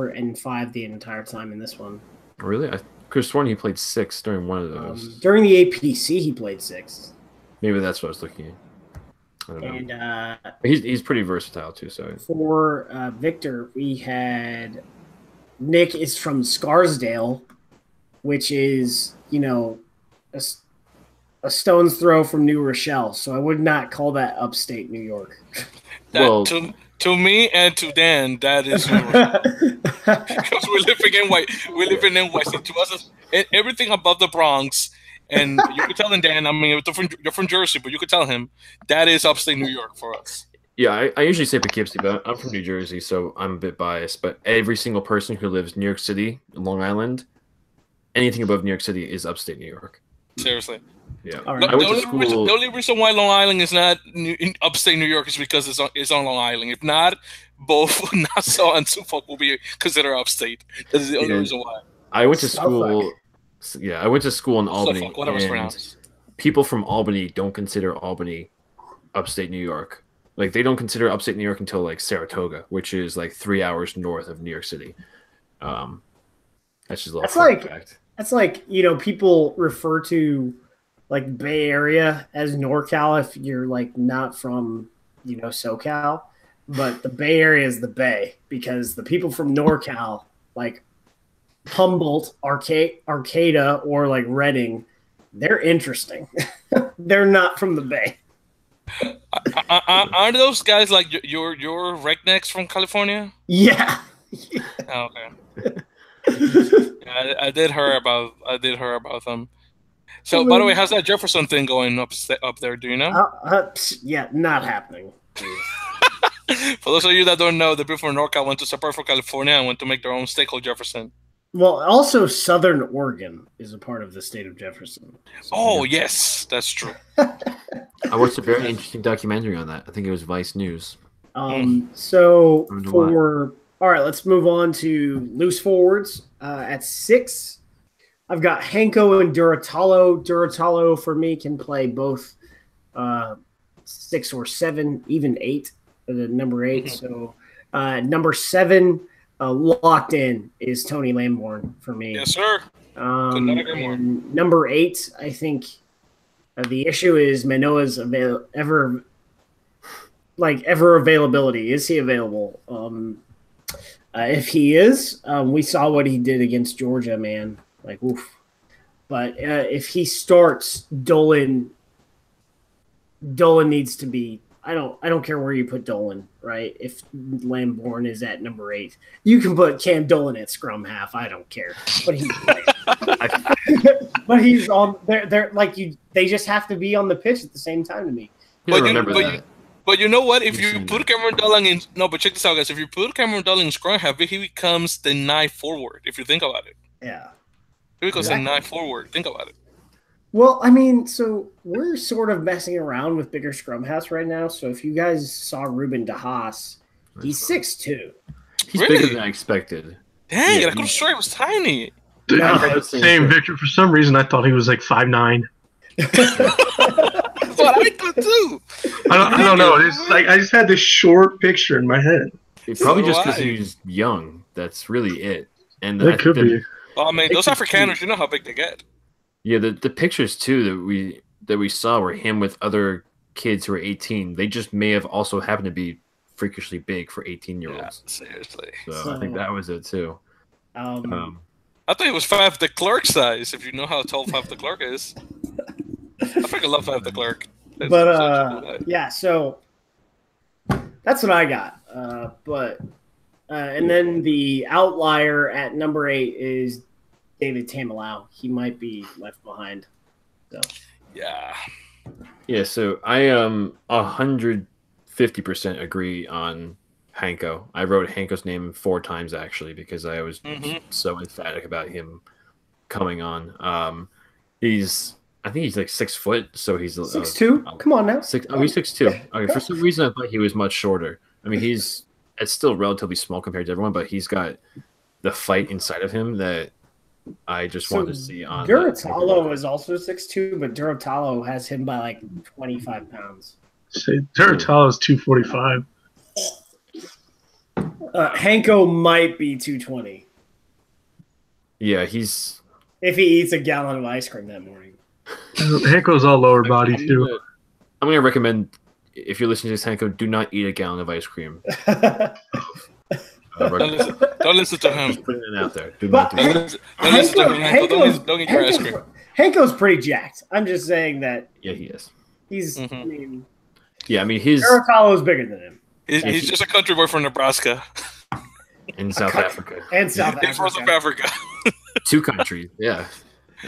Speaker 1: and 5 the entire time in this one.
Speaker 2: Really? I could have sworn he played 6 during one of those.
Speaker 1: During the APC, he played 6.
Speaker 2: Maybe that's what I was looking at. I don't know. And he's pretty versatile too. So
Speaker 1: for Victor, we had Nick is from Scarsdale, which is a stone's throw from New Rochelle. So I would not call that upstate New York.
Speaker 3: To me and to Dan, that is New York. Because we're living in NYC. To us, everything above the Bronx, and you could tell him, Dan. I mean, you're from Jersey, but you could tell him that is upstate New York for us.
Speaker 2: Yeah, I usually say Poughkeepsie, but I'm from New Jersey, so I'm a bit biased. But every single person who lives in New York City, Long Island, anything above New York City is upstate New York.
Speaker 3: Seriously.
Speaker 2: Yeah.
Speaker 1: All right.
Speaker 3: The only reason why Long Island is not in upstate New York is because it's on Long Island. If not, both Nassau and Suffolk will be considered upstate. That is the only reason why.
Speaker 2: I went to school. Yeah, I went to school in Albany.
Speaker 3: Suffolk, whatever it's pronounced.
Speaker 2: People from Albany don't consider Albany upstate New York. Like they don't consider upstate New York until like Saratoga, which is like 3 hours north of New York City. That's just a little fun fact.
Speaker 1: That's like people refer to like Bay Area as NorCal if you're like not from SoCal, but the Bay Area is the Bay because the people from NorCal like Humboldt, Arcata, or like Reading, they're interesting. They're not from the Bay.
Speaker 3: Aren't those guys like your rednecks from California?
Speaker 1: Yeah.
Speaker 3: Oh, okay. Yeah, I did hear about them. So, by the way, how's that Jefferson thing going up there? Do you know?
Speaker 1: Yeah, not happening.
Speaker 3: For those of you that don't know, the people from NorCal went to separate from California and went to make their own state called Jefferson.
Speaker 1: Well, also Southern Oregon is a part of the state of Jefferson.
Speaker 3: So, yes, that's true.
Speaker 2: I watched a very interesting documentary on that. I think it was Vice News.
Speaker 1: So all right, let's move on to loose forwards. At 6, I've got Hanko and Duratalo. Duratalo for me can play both 6 or 7, even 8. The number 8. So number 7 locked in is Tony Lamborn for me.
Speaker 3: Yes, sir.
Speaker 1: And number 8, I think the issue is Manoa's ever availability. Is he available? If he is, we saw what he did against Georgia, man. Like, oof. But if he starts, Dolan needs to be. I don't care where you put Dolan, right? If Lamborn is at number 8, you can put Cam Dolan at scrum half. I don't care, but he's but he's on. They're like you. They just have to be on the pitch at the same time to me.
Speaker 3: But you know what? If you put Cameron Dolan in but check this out, guys. If you put Cameron Dolan in scrum half, he becomes the 9 forward. If you think about it,
Speaker 1: yeah,
Speaker 3: he becomes the 9 forward. Think about it.
Speaker 1: Well, I mean, so we're sort of messing around with bigger scrum halves right now. So if you guys saw Ruben DeHaas, he's 6'2".
Speaker 2: He's bigger than I expected.
Speaker 3: Dang, I could have sworn he was tiny.
Speaker 4: Same, Victor. For some reason, I thought he was like 5'9".
Speaker 3: That's what I thought too.
Speaker 4: I don't know. It's like I just had this short picture in my head.
Speaker 2: It's probably just because he's young. That's really it. And
Speaker 4: that could be.
Speaker 3: Well, I mean, those Afrikaners, you know how big they get.
Speaker 2: Yeah, the pictures too that we saw were him with other kids who were 18. They just may have also happened to be freakishly big for 18-year-olds.
Speaker 3: Yeah, seriously.
Speaker 2: So I think that was it too.
Speaker 3: I thought he was Faf the Clerk size. If you know how tall Faf the Clerk is, I freaking love Faf the Clerk.
Speaker 1: Yeah. So that's what I got. And then the outlier at number 8 is David Tamilau. He might be left behind. So
Speaker 2: yeah. So I 150% agree on Hanko. I wrote Hanko's name 4 times actually because I was so emphatic about him coming on. I think he's like 6 foot, so he's
Speaker 1: 6'2". Come on now.
Speaker 2: He's 6'2". Okay, for some reason I thought he was much shorter. I mean, it's still relatively small compared to everyone, but he's got the fight inside of him that I just wanted to see on.
Speaker 1: Duratalo is also 6'2", but Duratalo has him by like 25 pounds.
Speaker 4: Duratalo is 245.
Speaker 1: Hanko might be 220.
Speaker 2: Yeah, he's.
Speaker 1: If he eats a gallon of ice cream that morning.
Speaker 4: Hanko's all lower body too.
Speaker 2: I'm gonna recommend if you're listening to this, Hanko, do not eat a gallon of ice cream.
Speaker 3: Don't listen to him.
Speaker 2: Just putting it out there. Don't listen
Speaker 3: to him. Don't eat your ice cream.
Speaker 1: Hanko's pretty jacked. I'm just saying that.
Speaker 2: Yeah, he is.
Speaker 1: He's.
Speaker 2: I mean, his.
Speaker 1: Duratalo's bigger than him.
Speaker 3: He's just a country boy from Nebraska.
Speaker 2: In South Africa.
Speaker 1: And South
Speaker 3: Africa.
Speaker 2: 2 countries. Yeah.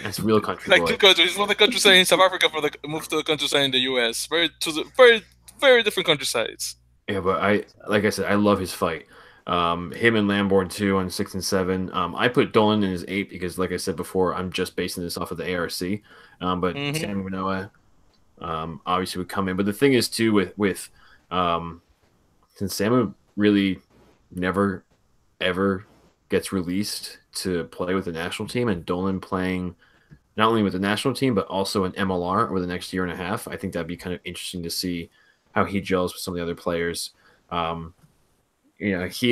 Speaker 2: That's a real country.
Speaker 3: Like boy. 2 countries. He's from the countryside in South Africa moved to the countryside in the US. Very different countrysides.
Speaker 2: Yeah, but like I said, I love his fight. Him and Lamborn too on 6 and 7. I put Dolan in his 8 because, like I said before, I'm just basing this off of the ARC. But Sam Manoa obviously would come in. But the thing is too with since Sam really never ever gets released to play with the national team, and Dolan playing not only with the national team but also in MLR over the next year and a half, I think that'd be kind of interesting to see how he gels with some of the other players. He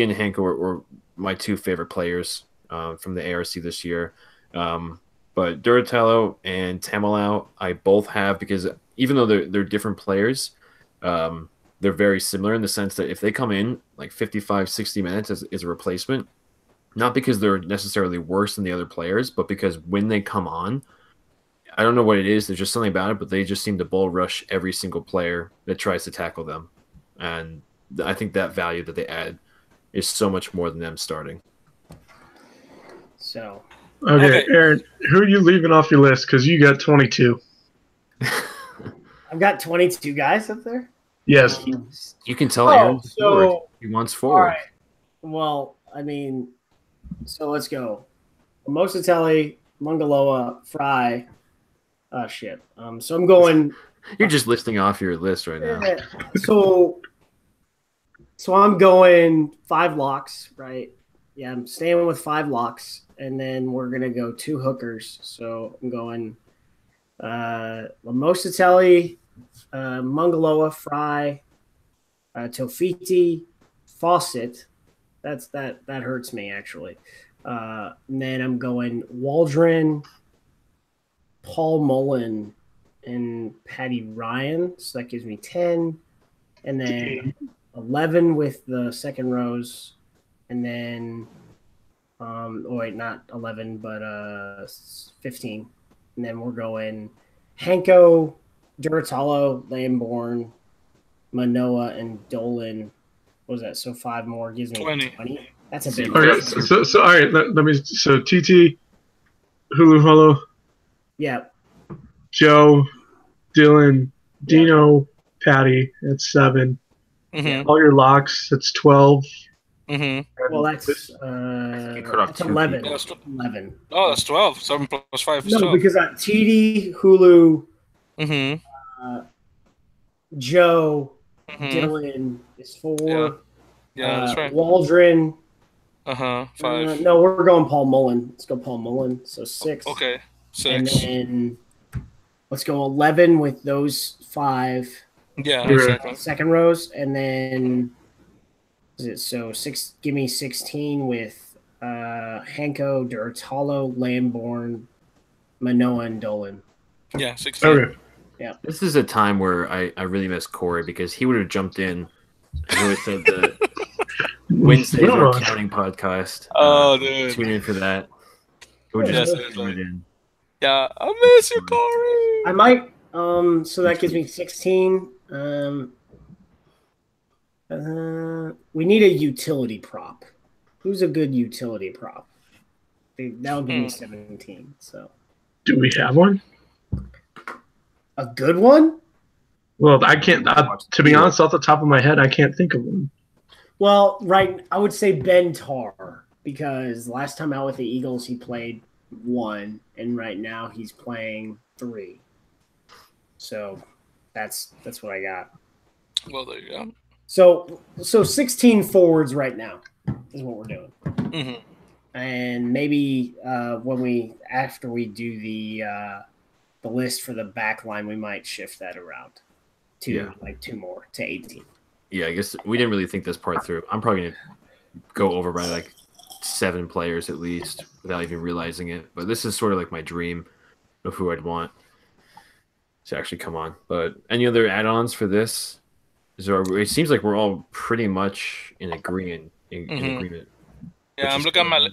Speaker 2: and Hanko were my 2 favorite players from the ARC this year. But Duratalo and Tamilau, I both have because even though they're different players, they're very similar in the sense that if they come in like 55, 60 minutes as a replacement, not because they're necessarily worse than the other players, but because when they come on, I don't know what it is. There's just something about it, but they just seem to bull rush every single player that tries to tackle them. And I think that value that they add is so much more than them starting.
Speaker 1: So,
Speaker 4: okay, Aaron, who are you leaving off your list? Because you got 22.
Speaker 1: I've got 22 guys up there.
Speaker 4: Yes,
Speaker 2: you can tell Aaron
Speaker 1: forward.
Speaker 2: He wants forward.
Speaker 1: All right. Well, I mean, so let's go. Mosatelli, Mungaloa, Fry. Oh shit. So I'm going.
Speaker 2: You're just listing off your list right now.
Speaker 1: So I'm going 5 locks, right? I'm staying with 5 locks, and then we're gonna go 2 hookers. So I'm going Lamosatelli, Mungaloa, Fry, Tofiti, Fawcett. That hurts me actually. And then I'm going Waldron, Paul Mullen, and Patty Ryan. So that gives me 10. And then 11 with the second rows. And then, not 11, but 15. And then we're going Hanko, Duratalo, Lamborn, Manoa, and Dolan. What was that? So 5 more gives me 20. That's a bit.
Speaker 4: Okay, so all right, let me. So TT, Hulu Holo.
Speaker 1: Yeah.
Speaker 4: Joe, Dylan, Dino, Patty. That's 7.
Speaker 3: Mm-hmm.
Speaker 4: All your locks. That's 12.
Speaker 3: Mm-hmm.
Speaker 1: Well, that's 11.
Speaker 3: Yeah,
Speaker 1: 11.
Speaker 3: Oh, that's 12. 7 plus 5 is
Speaker 1: No,
Speaker 3: 12.
Speaker 1: because TD, Hulu, Joe, Dylan is 4.
Speaker 3: Yeah, that's right.
Speaker 1: Waldron.
Speaker 3: 5.
Speaker 1: No, we're going Paul Mullen. Let's go Paul Mullen. So 6.
Speaker 3: Okay, 6.
Speaker 1: And then let's go 11 with those 5.
Speaker 3: Yeah, exactly.
Speaker 1: Second rows, and then so 6? Give me 16 with Hanko, Duratalo, Lamborn, Manoa, and Dolan.
Speaker 3: Yeah, 16.
Speaker 4: Okay.
Speaker 1: Yeah.
Speaker 2: This is a time where I really miss Corey because he would have jumped in. He would have said the Wednesdays are counting podcast.
Speaker 3: Oh, dude.
Speaker 2: Tune in for that. Would just in.
Speaker 3: Yeah, I miss you, Corey.
Speaker 1: I might. So that gives me 16. We need a utility prop. Who's a good utility prop? That'll give me 17. So,
Speaker 4: do we have one?
Speaker 1: A good one?
Speaker 4: Well, I can't. To be honest, off the top of my head, I can't think of one.
Speaker 1: Well, right. I would say Ben Tarr because last time out with the Eagles, he played 1, and right now he's playing 3. So that's what I got.
Speaker 3: Well, there you go.
Speaker 1: So 16 forwards right now is what we're doing.
Speaker 3: Mm-hmm.
Speaker 1: And maybe after we do the list for the back line, we might shift that around to 2 more to 18.
Speaker 2: Yeah, I guess we didn't really think this part through. I'm probably gonna go over by like 7 players at least without even realizing it. But this is sort of like my dream of who I'd want to actually come on. But any other add-ons for this? It seems like we're all pretty much in agreement. In agreement.
Speaker 3: Yeah, I'm looking at my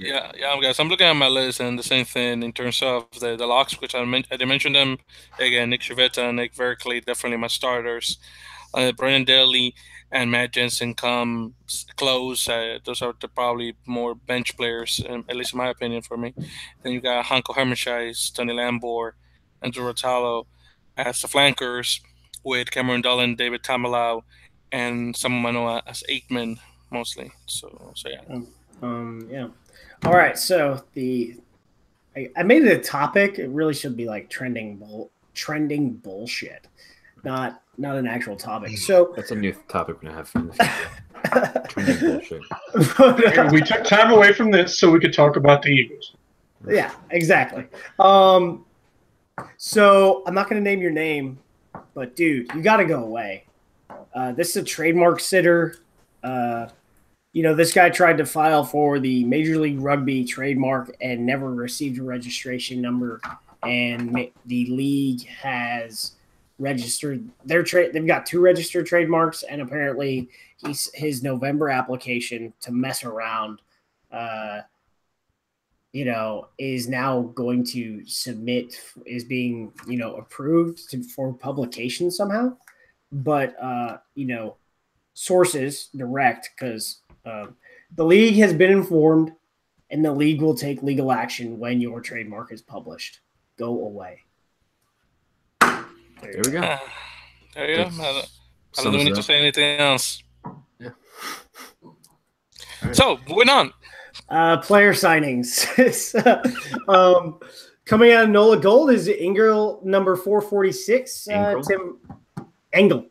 Speaker 3: guys. I'm looking at my list, and the same thing in terms of the locks, which I mentioned them again. Nick Chivetta and Nick Verkley, definitely my starters. Brennan Daly and Matt Jensen come close. Those are probably more bench players, at least in my opinion, for me. Then you got Hanko Hermanscheiss, Tony Lambor, and Duratalo as the flankers, with Cameron Dolan, David Tamalau, and Samu Manoa as 8-men mostly. So yeah.
Speaker 1: Yeah. All right. So I made it a topic. It really should be like trending bullshit, not an actual topic. So
Speaker 2: that's a new topic we're gonna have in the future. Trending bullshit.
Speaker 4: We took time away from this so we could talk about the Eagles.
Speaker 1: Yeah, exactly. So I'm not gonna name your name, but dude, you got to go away. This is a trademark sitter. This guy tried to file for the Major League Rugby trademark and never received a registration number. And the league has registered they've got 2 registered trademarks, and apparently his November application to mess around, is now going to submit, is being, approved for publication somehow. But, sources direct, because the league has been informed, and the league will take legal action when your trademark is published. Go away.
Speaker 2: There we go.
Speaker 3: There you go. I don't need to say anything else.
Speaker 2: Yeah.
Speaker 3: Right. So, moving on.
Speaker 1: Player signings. Coming out of NOLA Gold is Engel number 446. Tim Engel.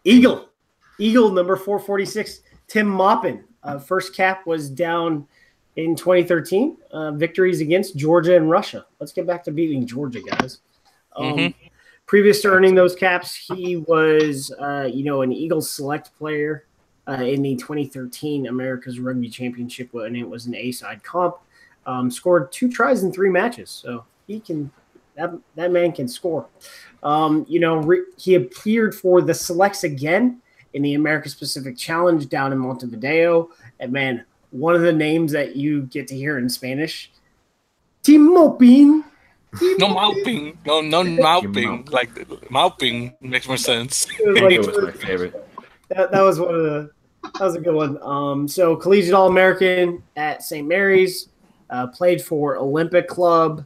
Speaker 1: Eagle number 446. Tim Moppin. First cap was down in 2013. Victories against Georgia and Russia. Let's get back to beating Georgia, guys. Previous to earning those caps, he was, an Eagles select player in the 2013 America's Rugby Championship, and it was an A-side comp. Scored 2 tries in 3 matches, so he can. That man can score. He appeared for the selects again in the America's Pacific Challenge down in Montevideo, and man, one of the names that you get to hear in Spanish, Timopin.
Speaker 3: No Mauping. No Mauping. Like Mauping makes more sense.
Speaker 2: It was my favorite.
Speaker 1: That was a good one. So collegiate All-American at St. Mary's, played for Olympic Club,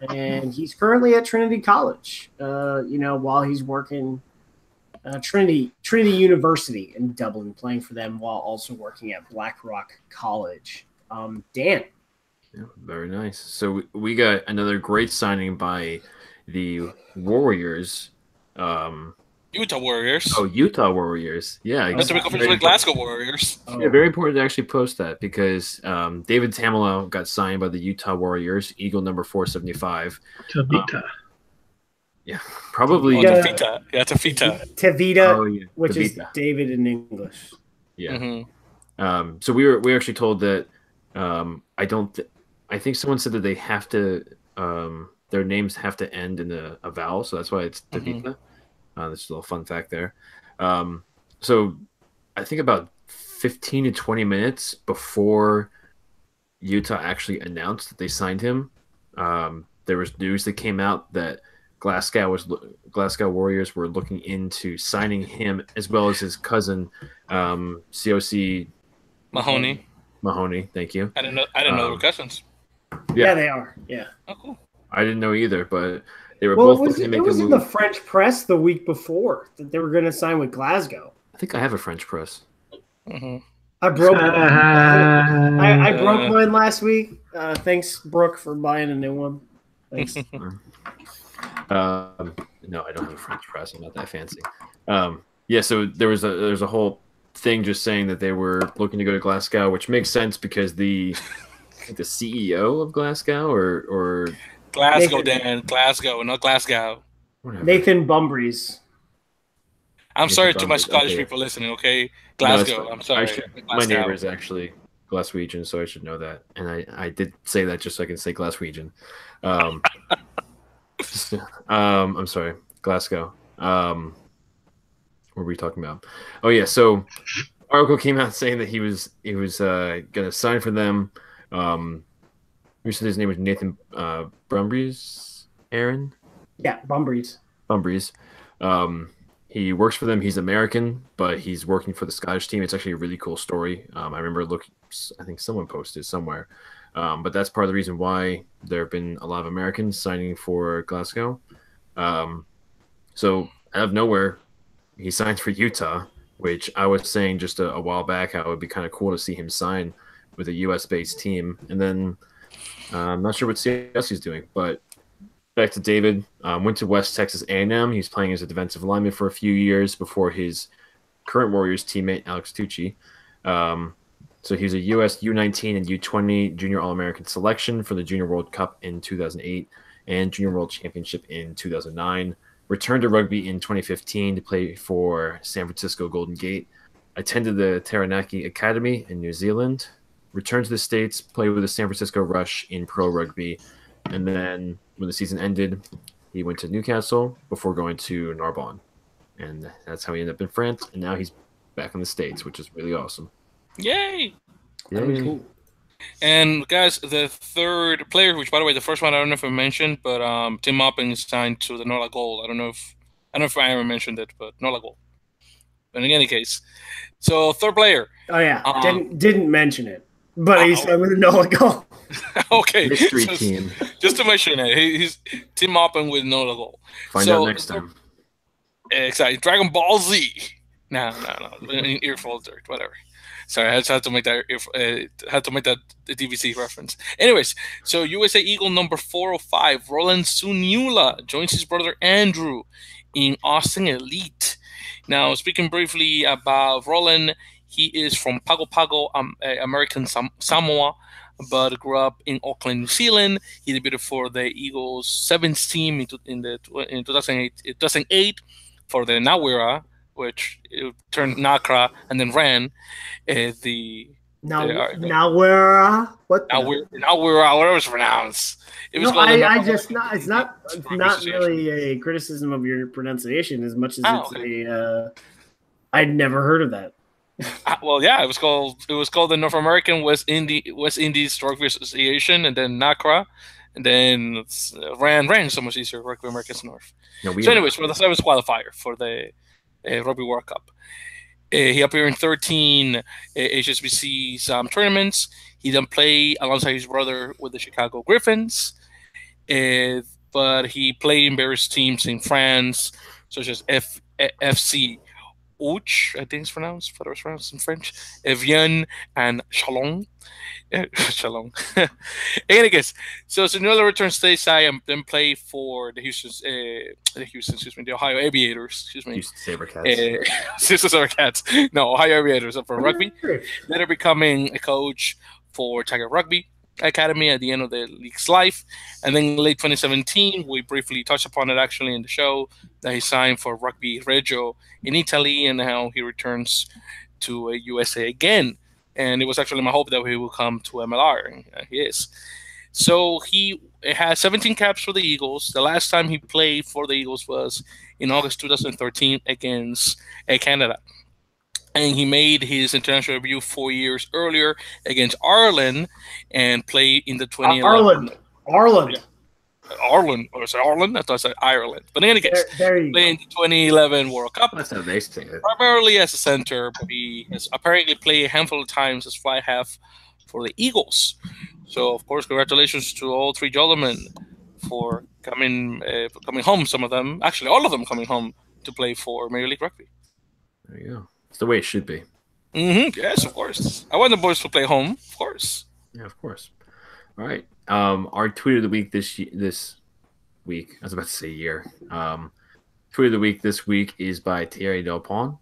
Speaker 1: and he's currently at Trinity College. While he's working Trinity University in Dublin, playing for them while also working at Blackrock College. Dan.
Speaker 2: Yeah, very nice. So we got another great signing by the Warriors.
Speaker 3: Utah Warriors.
Speaker 2: Oh, Utah Warriors. Yeah.
Speaker 3: That's to make officially Glasgow Warriors.
Speaker 2: Yeah, very important to actually post that because David Tamalo got signed by the Utah Warriors, Eagle number 475.
Speaker 4: Tavita.
Speaker 2: Yeah, probably.
Speaker 3: Tavita. Yeah, Tavita.
Speaker 1: Tavita, which Tavita. Is David in English.
Speaker 2: Yeah. So we actually told that I think someone said that they have to their names have to end in a vowel, so that's why it's Tavita. That's a little fun fact there. So I think about 15 to 20 minutes before Utah actually announced that they signed him, there was news that came out that Glasgow Warriors were looking into signing him as well as his cousin, COC
Speaker 3: Mahoney.
Speaker 2: Mahoney, thank you.
Speaker 3: I didn't know they were cousins.
Speaker 1: Yeah, they are. Yeah.
Speaker 3: Oh, cool.
Speaker 2: I didn't know either, but they were both looking to make a move. It was
Speaker 1: in the French press the week before that they were going to sign with Glasgow.
Speaker 2: I think I have a French press.
Speaker 1: I broke I broke mine last week. Thanks, Brooke, for buying a new one. Thanks.
Speaker 2: No, I don't have a French press. I'm not that fancy. Yeah, so there's a whole thing just saying that they were looking to go to Glasgow, which makes sense because the CEO of Glasgow or
Speaker 3: Glasgow, Dan. Glasgow, not Glasgow.
Speaker 2: Whatever.
Speaker 1: Nathan Bumbries.
Speaker 3: I'm sorry to my Scottish people listening, okay? Glasgow, no, I'm sorry.
Speaker 2: My neighbor is actually Glaswegian, so I should know that. And I did say that just so I can say Glaswegian. I'm sorry, Glasgow. What were we talking about? Oh, yeah, so article came out saying that he was going to sign for them. We said his name was Nathan Bumbries, Aaron?
Speaker 1: Yeah, Bumbries.
Speaker 2: He works for them. He's American, but he's working for the Scottish team. It's actually a really cool story. I remember I think someone posted somewhere. But that's part of the reason why there have been a lot of Americans signing for Glasgow. So out of nowhere, he signs for Utah, which I was saying just a while back how it would be kind of cool to see him sign with a U.S.-based team. And then I'm not sure what CS he's doing, but back to David. Went to West Texas A&M. He's playing as a defensive lineman for a few years before his current Warriors teammate, Alex Tucci. So he was a U.S. U19 and U20 Junior All-American selection for the Junior World Cup in 2008 and Junior World Championship in 2009. Returned to rugby in 2015 to play for San Francisco Golden Gate. Attended the Taranaki Academy in New Zealand. Returned to the States, played with the San Francisco Rush in pro rugby. And then when the season ended, he went to Newcastle before going to Narbonne. And that's how he ended up in France. And now he's back in the States, which is really awesome.
Speaker 3: Yay!
Speaker 1: Yay. Cool.
Speaker 3: And guys, the third player, which by the way, the first one I don't know if I mentioned, but Tim Maupin is signed to the Nola Gold. I don't know if I ever mentioned it, but Nola Gold. But in any case, so third player.
Speaker 1: Oh yeah, didn't mention it, but he's signed with the Nola Gold.
Speaker 3: Okay,
Speaker 2: mystery team.
Speaker 3: Just to mention it, he's Tim Maupin with Nola Gold.
Speaker 2: Find out next time.
Speaker 3: Exactly, Dragon Ball Z. No, Earful dirt, whatever. Sorry, I just had to make that DVC reference. Anyways, so USA Eagle number 405, Roland Sunula, joins his brother Andrew in Austin Elite. Now, speaking briefly about Roland, He is from Pago Pago, American Samoa, but grew up in Auckland, New Zealand. He debuted for the Eagles 7th team in 2008 for the Nawira, which turned Nakra and then ran
Speaker 1: Nawira. What?
Speaker 3: Nawira, whatever it's pronounced.
Speaker 1: It's not really a criticism of your pronunciation as much as I'd never heard of that.
Speaker 3: Well, yeah, it was called the North American West Indies Rugby Association, and then NACRA, and then ran so much easier Rugby Americans North. So anyways, we're the 7th qualifier for the Rugby World Cup. He appeared in 13 HSBC tournaments. He then played alongside his brother with the Chicago Griffins, but he played in various teams in France, such as FC Ouch, I think it's pronounced in French, Evian and Chalon. Chalon. In any case, so Zaniolo returned stateside and then played for the Ohio Aviators.
Speaker 2: Houston Sabercats.
Speaker 3: Houston Sabercats. No, Ohio Aviators for rugby. Later becoming a coach for Tiger Rugby Academy at the end of the league's life. And then in late 2017, we briefly touched upon it actually in the show, that he signed for Rugby Reggio in Italy, and how he returns to USA again. And it was actually my hope that he will come to MLR, and he is. So he has 17 caps for the Eagles. The last time he played for the Eagles was in August 2013 against Canada. And he made his international debut 4 years earlier against Ireland and played in the 2011.
Speaker 1: Ireland.
Speaker 3: Ireland. Or is it Ireland? I thought I said Ireland. But in any case, played in the 2011 World Cup.
Speaker 2: That's how they say it.
Speaker 3: Primarily as a center, but he has apparently played a handful of times as fly half for the Eagles. So, of course, congratulations to all three gentlemen for coming home. Some of them, actually all of them, coming home to play for Major League Rugby.
Speaker 2: There you go. It's the way it should be.
Speaker 3: Yes, of course. I want the boys to play home, of course.
Speaker 2: Yeah, of course. All right. Our tweet of the week this week, I was about to say year. Tweet of the week this week is by Thierry Delpon.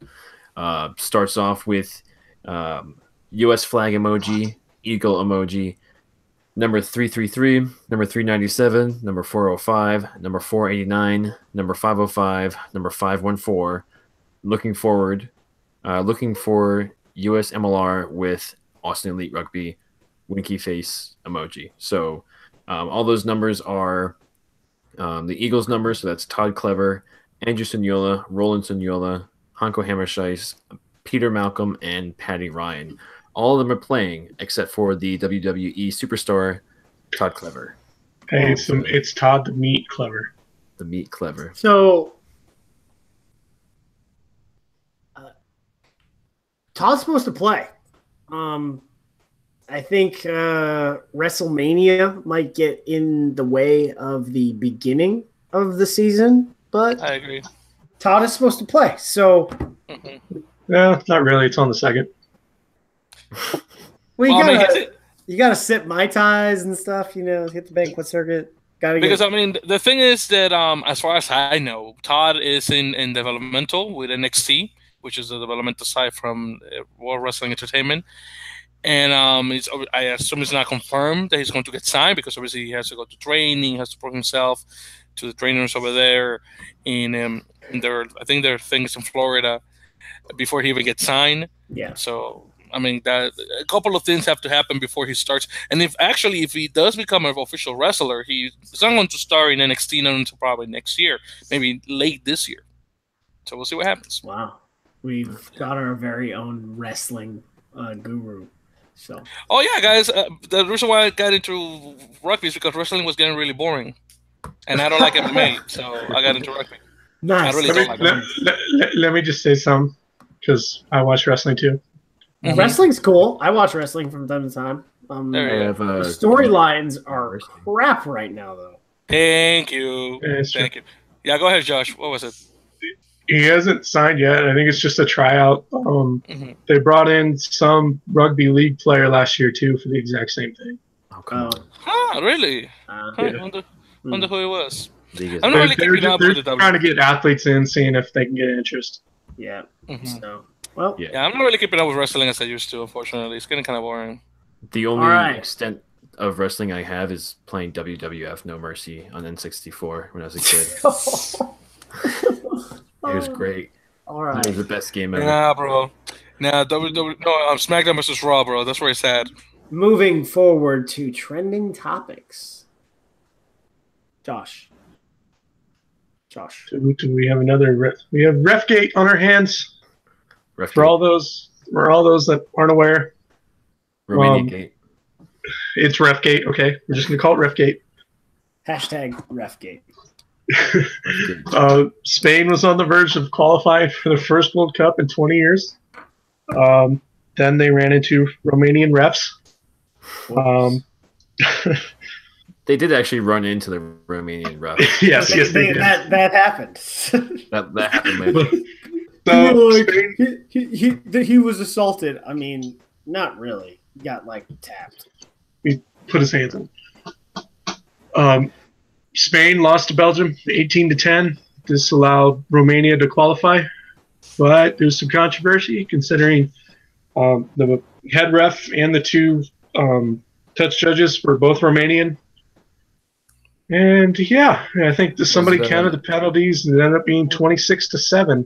Speaker 2: Starts off with U.S. flag emoji, eagle emoji, number 333, number 397, number 405, number 489, number 505, number 514. Looking for U.S. MLR with Austin Elite Rugby winky face emoji. So all those numbers are the Eagles numbers. So that's Todd Clever, Andrew Signola, Roland Signola, Hanko Hammerscheis, Peter Malcolm, and Patty Ryan. All of them are playing except for the WWE superstar Todd Clever.
Speaker 4: Hey, it's Todd the Meat Clever.
Speaker 2: The Meat Clever.
Speaker 1: So Todd's supposed to play. I think WrestleMania might get in the way of the beginning of the season, but
Speaker 3: I agree.
Speaker 1: Todd is supposed to play. So,
Speaker 4: no, not really. It's on the second.
Speaker 1: Well, you gotta sip Mai Tais and stuff. Hit the banquet circuit.
Speaker 3: The thing is that as far as I know, Todd is in developmental with NXT, which is the developmental side from World Wrestling Entertainment. And I assume it's not confirmed that he's going to get signed, because obviously he has to go to training, he has to prove himself to the trainers over there I think their thing is in Florida before he even gets signed.
Speaker 1: Yeah.
Speaker 3: So that a couple of things have to happen before he starts. And if he does become an official wrestler, he's not going to start in NXT until probably next year, maybe late this year. So we'll see what happens.
Speaker 1: Wow. We've got our very own wrestling guru. So.
Speaker 3: Oh yeah, guys! The reason why I got into rugby is because wrestling was getting really boring, and I don't like MMA, so I got into rugby.
Speaker 1: Nice.
Speaker 3: I really don't like it.
Speaker 4: Let me just say something, because I watch wrestling too.
Speaker 1: Mm-hmm. Wrestling's cool. I watch wrestling from time to time. The storylines are crap right now, though.
Speaker 3: Thank you. Thank you. Yeah, go ahead, Josh. What was it?
Speaker 4: He hasn't signed yet. I think it's just a tryout. They brought in some rugby league player last year too for the exact same thing.
Speaker 2: Oh, come on.
Speaker 3: Huh, really?
Speaker 4: Yeah.
Speaker 3: Wonder who it was.
Speaker 4: They're trying to get athletes in, seeing if they can get interest.
Speaker 1: Yeah.
Speaker 3: Mm-hmm.
Speaker 1: So Well,
Speaker 3: Yeah, I'm not really keeping up with wrestling as I used to, unfortunately. It's getting kind of boring.
Speaker 2: The only
Speaker 1: right.
Speaker 2: extent of wrestling I have is playing WWF No Mercy on N64 when I was a kid. It was great.
Speaker 1: All right.
Speaker 2: It was the best game ever.
Speaker 3: Nah, bro. Nah, SmackDown versus Raw, bro. That's where it's at.
Speaker 1: Moving forward to trending topics. Josh.
Speaker 4: Do we have another ref? We have Refgate on our hands.
Speaker 2: Refgate.
Speaker 4: For all those that aren't aware.
Speaker 2: Romania Gate.
Speaker 4: It's Refgate. Okay, we're just gonna call it Refgate.
Speaker 1: Hashtag Refgate.
Speaker 4: Spain was on the verge of qualifying for the first World Cup in 20 years. Then they ran into Romanian refs.
Speaker 2: They did actually run into the Romanian ref.
Speaker 4: yes, they did.
Speaker 1: That happened.
Speaker 2: that happened later.
Speaker 4: So
Speaker 1: he was assaulted. I mean, not really. He got like tapped.
Speaker 4: He put his hands in. Spain lost to Belgium 18-10. This allowed Romania to qualify, but there's some controversy considering the head ref and the two touch judges were both Romanian. And yeah, I think somebody counted the penalties and it ended up being 26-7.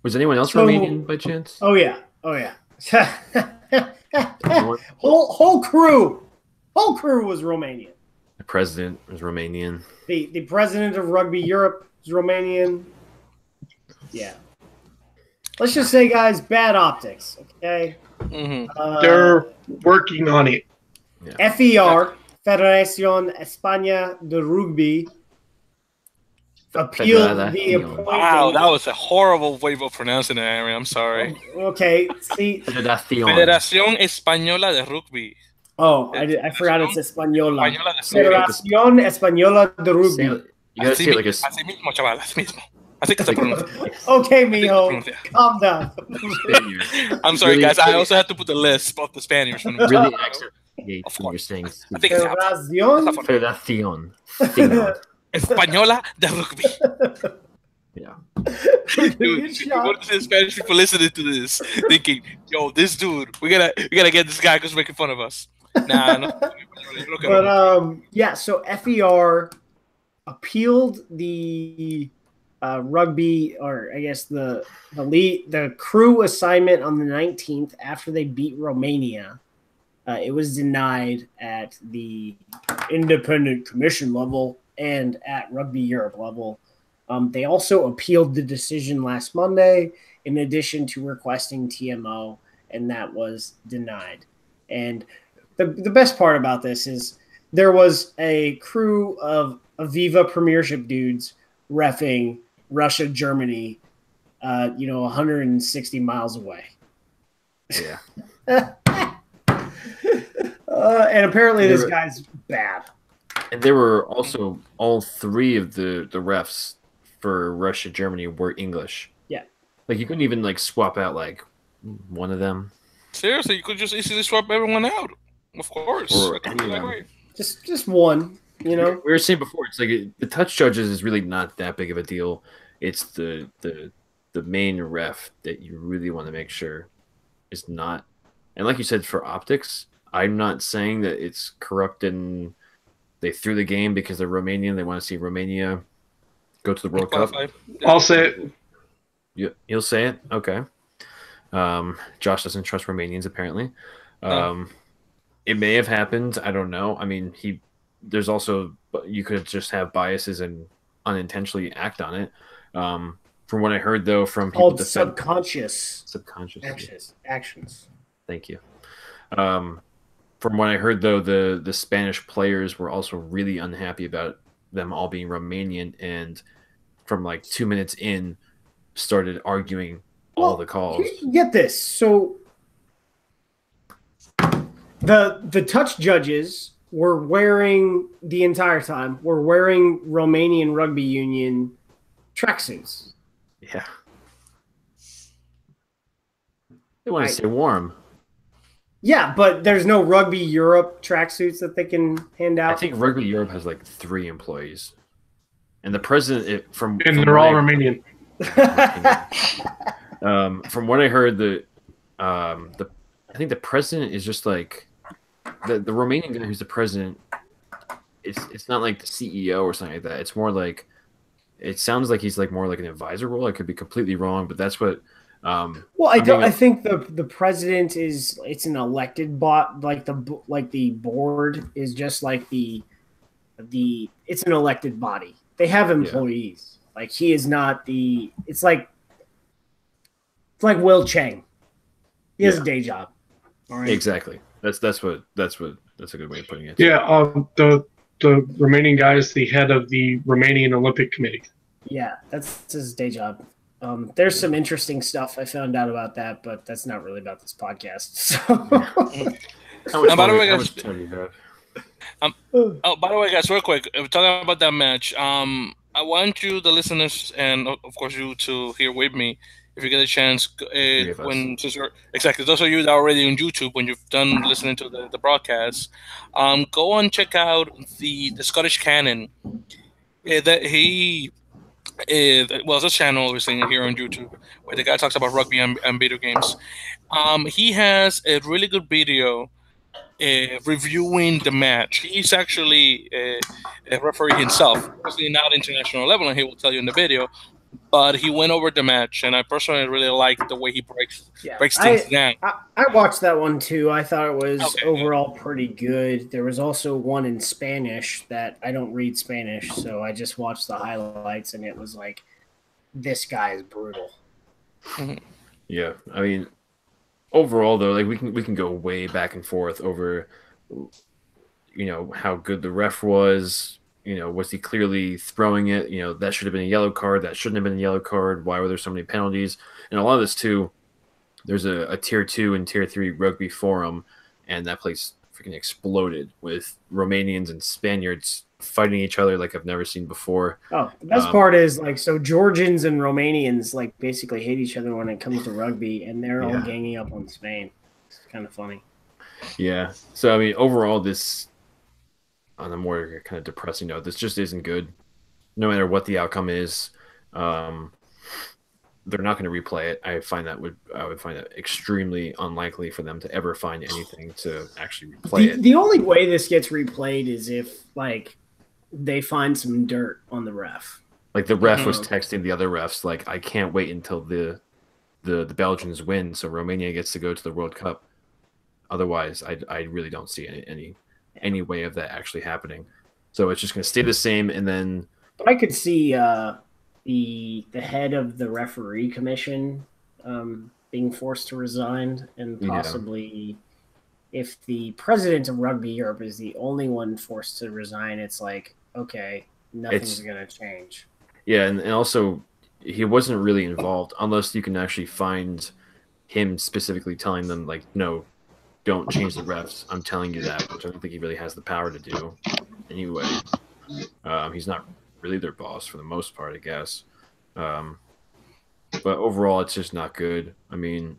Speaker 2: Was anyone else Romanian by chance?
Speaker 1: Oh yeah. whole crew was Romanian.
Speaker 2: The president was Romanian.
Speaker 1: The president of Rugby Europe was Romanian. Yeah. Let's just say, guys, bad optics. Okay.
Speaker 3: Mm-hmm.
Speaker 4: They're working on it.
Speaker 2: Yeah.
Speaker 1: FER, Federación España de Rugby, appealed the appointment.
Speaker 3: Wow, that was a horrible way of pronouncing it, Aaron. I'm sorry.
Speaker 1: Okay, see.
Speaker 3: Federación Española de Rugby.
Speaker 1: Oh, I forgot it's Española.
Speaker 3: Española
Speaker 1: Federación Española de Rugby.
Speaker 2: You gotta say it like a...
Speaker 3: Así mismo, chaval, así mismo. I think it's a pronunciation.
Speaker 1: Okay, mijo, calm down.
Speaker 3: I'm sorry,
Speaker 2: really,
Speaker 3: guys. I also have to put the list of the Spaniards.
Speaker 2: Really accent.
Speaker 3: Of course.
Speaker 2: I
Speaker 3: think it's
Speaker 2: Federación
Speaker 3: Española de Rugby.
Speaker 2: Yeah.
Speaker 3: Dude, what is the Spanish people listening to this thinking, yo, this dude, we gotta get this guy because making fun of us. Nah, no.
Speaker 1: But yeah, so FER appealed the rugby, or I guess the crew assignment on the 19th after they beat Romania. It was denied at the independent commission level and at Rugby Europe level. They also appealed the decision last Monday, in addition to requesting TMO, and that was denied. And the best part about this is there was a crew of Aviva Premiership dudes reffing Russia, Germany, 160 miles away.
Speaker 2: Yeah.
Speaker 1: And apparently this guy's bad.
Speaker 2: And there were also all three of the refs for Russia, Germany were English.
Speaker 1: Yeah.
Speaker 2: Like you couldn't even like swap out like one of them.
Speaker 3: Seriously, you could just easily swap everyone out. Of course.
Speaker 2: Or,
Speaker 1: just one, We
Speaker 2: were saying before, it's like the touch judges is really not that big of a deal. It's the main ref that you really want to make sure is not. And like you said, for optics, I'm not saying that it's corrupt and they threw the game because they're Romanian. They want to see Romania go to the World Cup.
Speaker 4: I'll say it.
Speaker 2: You'll say it? Okay. Josh doesn't trust Romanians, apparently. It may have happened. I don't know. I mean, there's also, you could just have biases and unintentionally act on it. From what I heard, though, from people
Speaker 1: called subconscious actions.
Speaker 2: Thank you. From what I heard, though, the Spanish players were also really unhappy about them all being Romanian, and from like 2 minutes in, started arguing all the calls.
Speaker 1: Get this. So the touch judges were wearing the entire time. Were wearing Romanian Rugby Union tracksuits.
Speaker 2: Yeah. They want to stay warm.
Speaker 1: Yeah, but there's no Rugby Europe tracksuits that they can hand out.
Speaker 2: I think Rugby Europe has like 3 employees, and the president
Speaker 4: they're all Romanian.
Speaker 2: From what I heard, I think the president is just like the Romanian guy who's the president. It's not like the CEO or something like that. It's more like it sounds like he's like more like an advisor role. I could be completely wrong, but that's what.
Speaker 1: Well, I think the president it's an elected bot, like the board is just like it's an elected body. They have employees. Yeah. Like he is not it's like Will Chang. He has a day job.
Speaker 2: All right. Exactly. That's a good way of putting it.
Speaker 4: Yeah, the Romanian guy is the head of the Romanian Olympic Committee.
Speaker 1: Yeah, that's his day job. There's some interesting stuff I found out about that, but that's not really about this podcast. So.
Speaker 3: By the way, guys, real quick, talking about that match, I want you, the listeners, and of course you to hear with me, if you get a chance, exactly those of you that are already on YouTube, when you've done listening to the broadcast, go and check out the Scottish Canon. That he. It's a channel obviously here on YouTube where the guy talks about rugby and video games. He has a really good video reviewing the match. He's actually a referee himself, obviously not international level, and he will tell you in the video. But he went over the match, and I personally really like the way he breaks things down.
Speaker 1: I watched that one too. I thought it was overall pretty good. There was also one in Spanish that I don't read Spanish, so I just watched the highlights, and it was like, this guy is brutal.
Speaker 2: Yeah, I mean, overall though, like we can go way back and forth over, how good the ref was. Was he clearly throwing it? That should have been a yellow card. That shouldn't have been a yellow card. Why were there so many penalties? And a lot of this, too, there's a Tier 2 and Tier 3 rugby forum, and that place freaking exploded with Romanians and Spaniards fighting each other like I've never seen before.
Speaker 1: Oh, the best part is, so Georgians and Romanians, basically hate each other when it comes to rugby, and they're all ganging up on Spain. It's kind of funny.
Speaker 2: Yeah. So, I mean, overall, this... on a more kind of depressing note, this just isn't good. No matter what the outcome is, they're not going to replay it. I would find it extremely unlikely for them to ever find anything to actually replay it.
Speaker 1: The only way this gets replayed is if they find some dirt on the ref.
Speaker 2: Like the ref was texting the other refs, like, I can't wait until the Belgians win, so Romania gets to go to the World Cup. Otherwise, I really don't see any way of that actually happening. So it's just going to stay the same, and then...
Speaker 1: But I could see the head of the referee commission being forced to resign, and possibly if the president of Rugby Europe is the only one forced to resign, it's like, okay, nothing's going to change.
Speaker 2: Yeah, and also he wasn't really involved, unless you can actually find him specifically telling them, like, no, don't change the refs. I'm telling you that, which I don't think he really has the power to do. Anyway, he's not really their boss for the most part, I guess. But overall, it's just not good. I mean,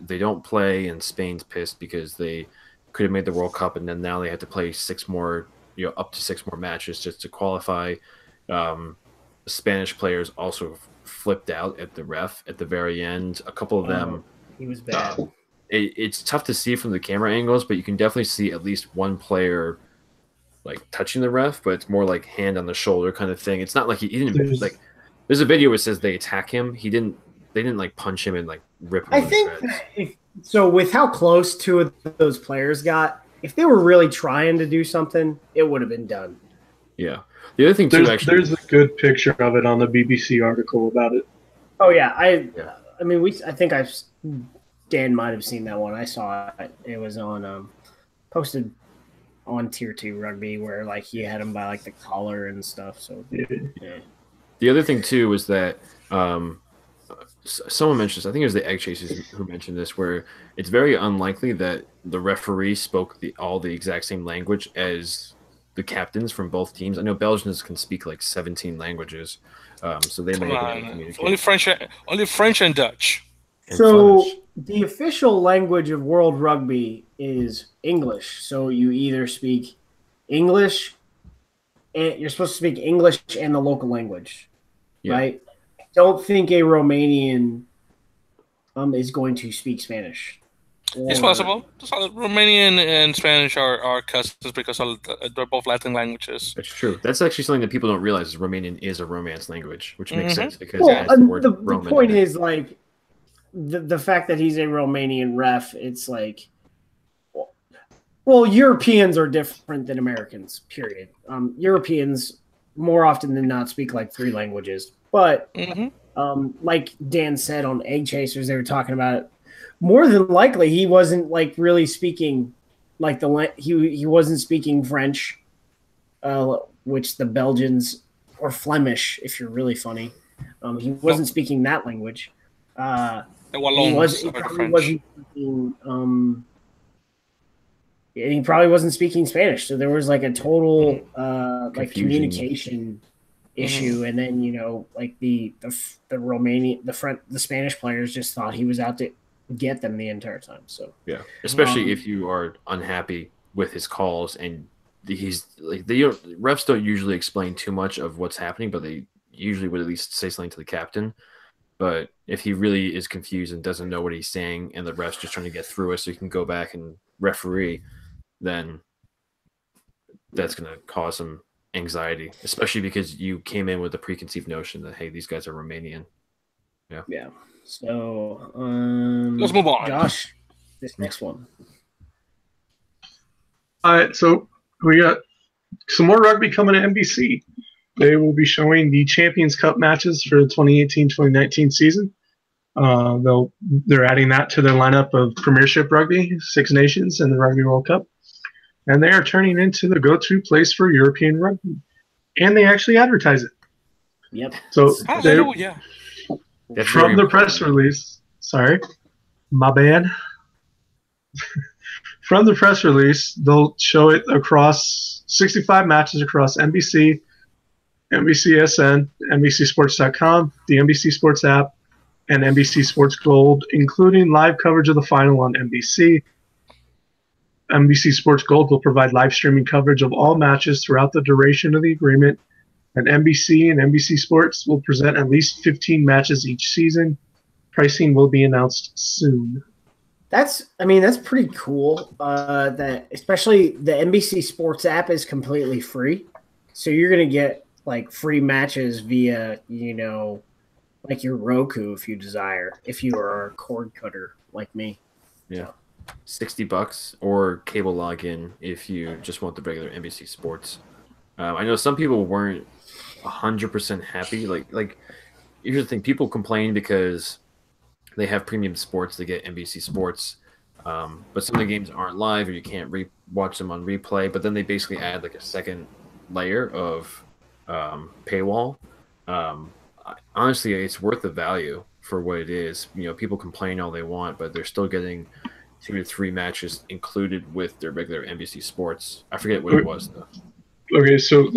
Speaker 2: they don't play, and Spain's pissed because they could have made the World Cup, and then now they have to play up to 6 more matches just to qualify. Spanish players also flipped out at the ref at the very end. A couple of them.
Speaker 1: He was bad.
Speaker 2: It's tough to see from the camera angles, but you can definitely see at least one player touching the ref, but it's more like hand on the shoulder kind of thing. It's not like he didn't there's a video where it says they attack him. They didn't punch him and rip him.
Speaker 1: I think so with how close 2 of those players got, if they were really trying to do something, it would have been done.
Speaker 2: Yeah. The other thing too,
Speaker 4: there's a good picture of it on the BBC article about it.
Speaker 1: Oh yeah. I mean, I think Dan might have seen that one. I saw it. It was on posted on Tier 2 Rugby where he had him by the collar and stuff. So yeah.
Speaker 2: The other thing too was that someone mentioned this. I think it was the Egg Chasers who mentioned this, where it's very unlikely that the referee spoke all the exact same language as the captains from both teams. I know Belgians can speak 17 languages, so they may be able to communicate.
Speaker 3: Only French and Dutch.
Speaker 1: So the official language of World Rugby is English. So you either speak English, and you're supposed to speak English and the local language, right? I don't think a Romanian is going to speak Spanish.
Speaker 3: It's possible. Romanian and Spanish are cousins because they're both Latin languages.
Speaker 2: That's true. That's actually something that people don't realize is Romanian is a Romance language, which makes sense because
Speaker 1: well,
Speaker 2: it has the word
Speaker 1: the
Speaker 2: Roman.
Speaker 1: point is like the fact that he's a Romanian ref. It's like, well, Europeans are different than Americans. Period. Europeans more often than not speak like 3 languages, but like Dan said on Egg Chasers, they were talking about. More than likely, he wasn't like really speaking like he wasn't speaking French, which the Belgians, or Flemish, if you're really funny. He wasn't speaking that language. He probably wasn't speaking, and he probably wasn't speaking Spanish. So there was like a total like communication issue, and then like the Romanian, the Spanish players just thought he was out to get them the entire time. So
Speaker 2: yeah, especially if you are unhappy with his calls, and he's like, refs don't usually explain too much of what's happening, but they usually would at least say something to the captain. But if he really is confused and doesn't know what he's saying, and the ref's just trying to get through it so he can go back and referee, then that's going to cause some anxiety, especially because you came in with a preconceived notion that, hey, these guys are Romanian.
Speaker 1: Yeah. So
Speaker 3: let's move on.
Speaker 1: Josh, this next one.
Speaker 4: All right, so we got some more rugby coming to NBC. They will be showing the Champions Cup matches for the 2018-2019 season. They're adding that to their lineup of Premiership Rugby, Six Nations, and the Rugby World Cup. And they are turning into the go-to place for European rugby. And they actually advertise it.
Speaker 1: Yep.
Speaker 4: So
Speaker 3: hallelujah.
Speaker 4: From the press release, sorry, my bad. From the press release, they'll show it across 65 matches across NBC, NBCSN, NBCSports.com, the NBC Sports app, and NBC Sports Gold, including live coverage of the final on NBC. NBC Sports Gold will provide live streaming coverage of all matches throughout the duration of the agreement, and NBC and NBC Sports will present at least 15 matches each season. Pricing will be announced soon.
Speaker 1: That's pretty cool. That especially the NBC Sports app is completely free, so you're gonna get like free matches via like your Roku if you desire, if you are a cord cutter like me.
Speaker 2: Yeah, $60 or cable login if you just want the regular NBC Sports. I know some people weren't 100% happy. Like here's the thing: people complain because they have premium sports, they get NBC Sports, but some of the games aren't live or you can't watch them on replay. But then they basically add like a second layer of paywall. Honestly, it's worth the value for what it is. People complain all they want, but they're still getting 2 to 3 matches included with their regular NBC Sports. I forget what it was though.
Speaker 4: Okay, so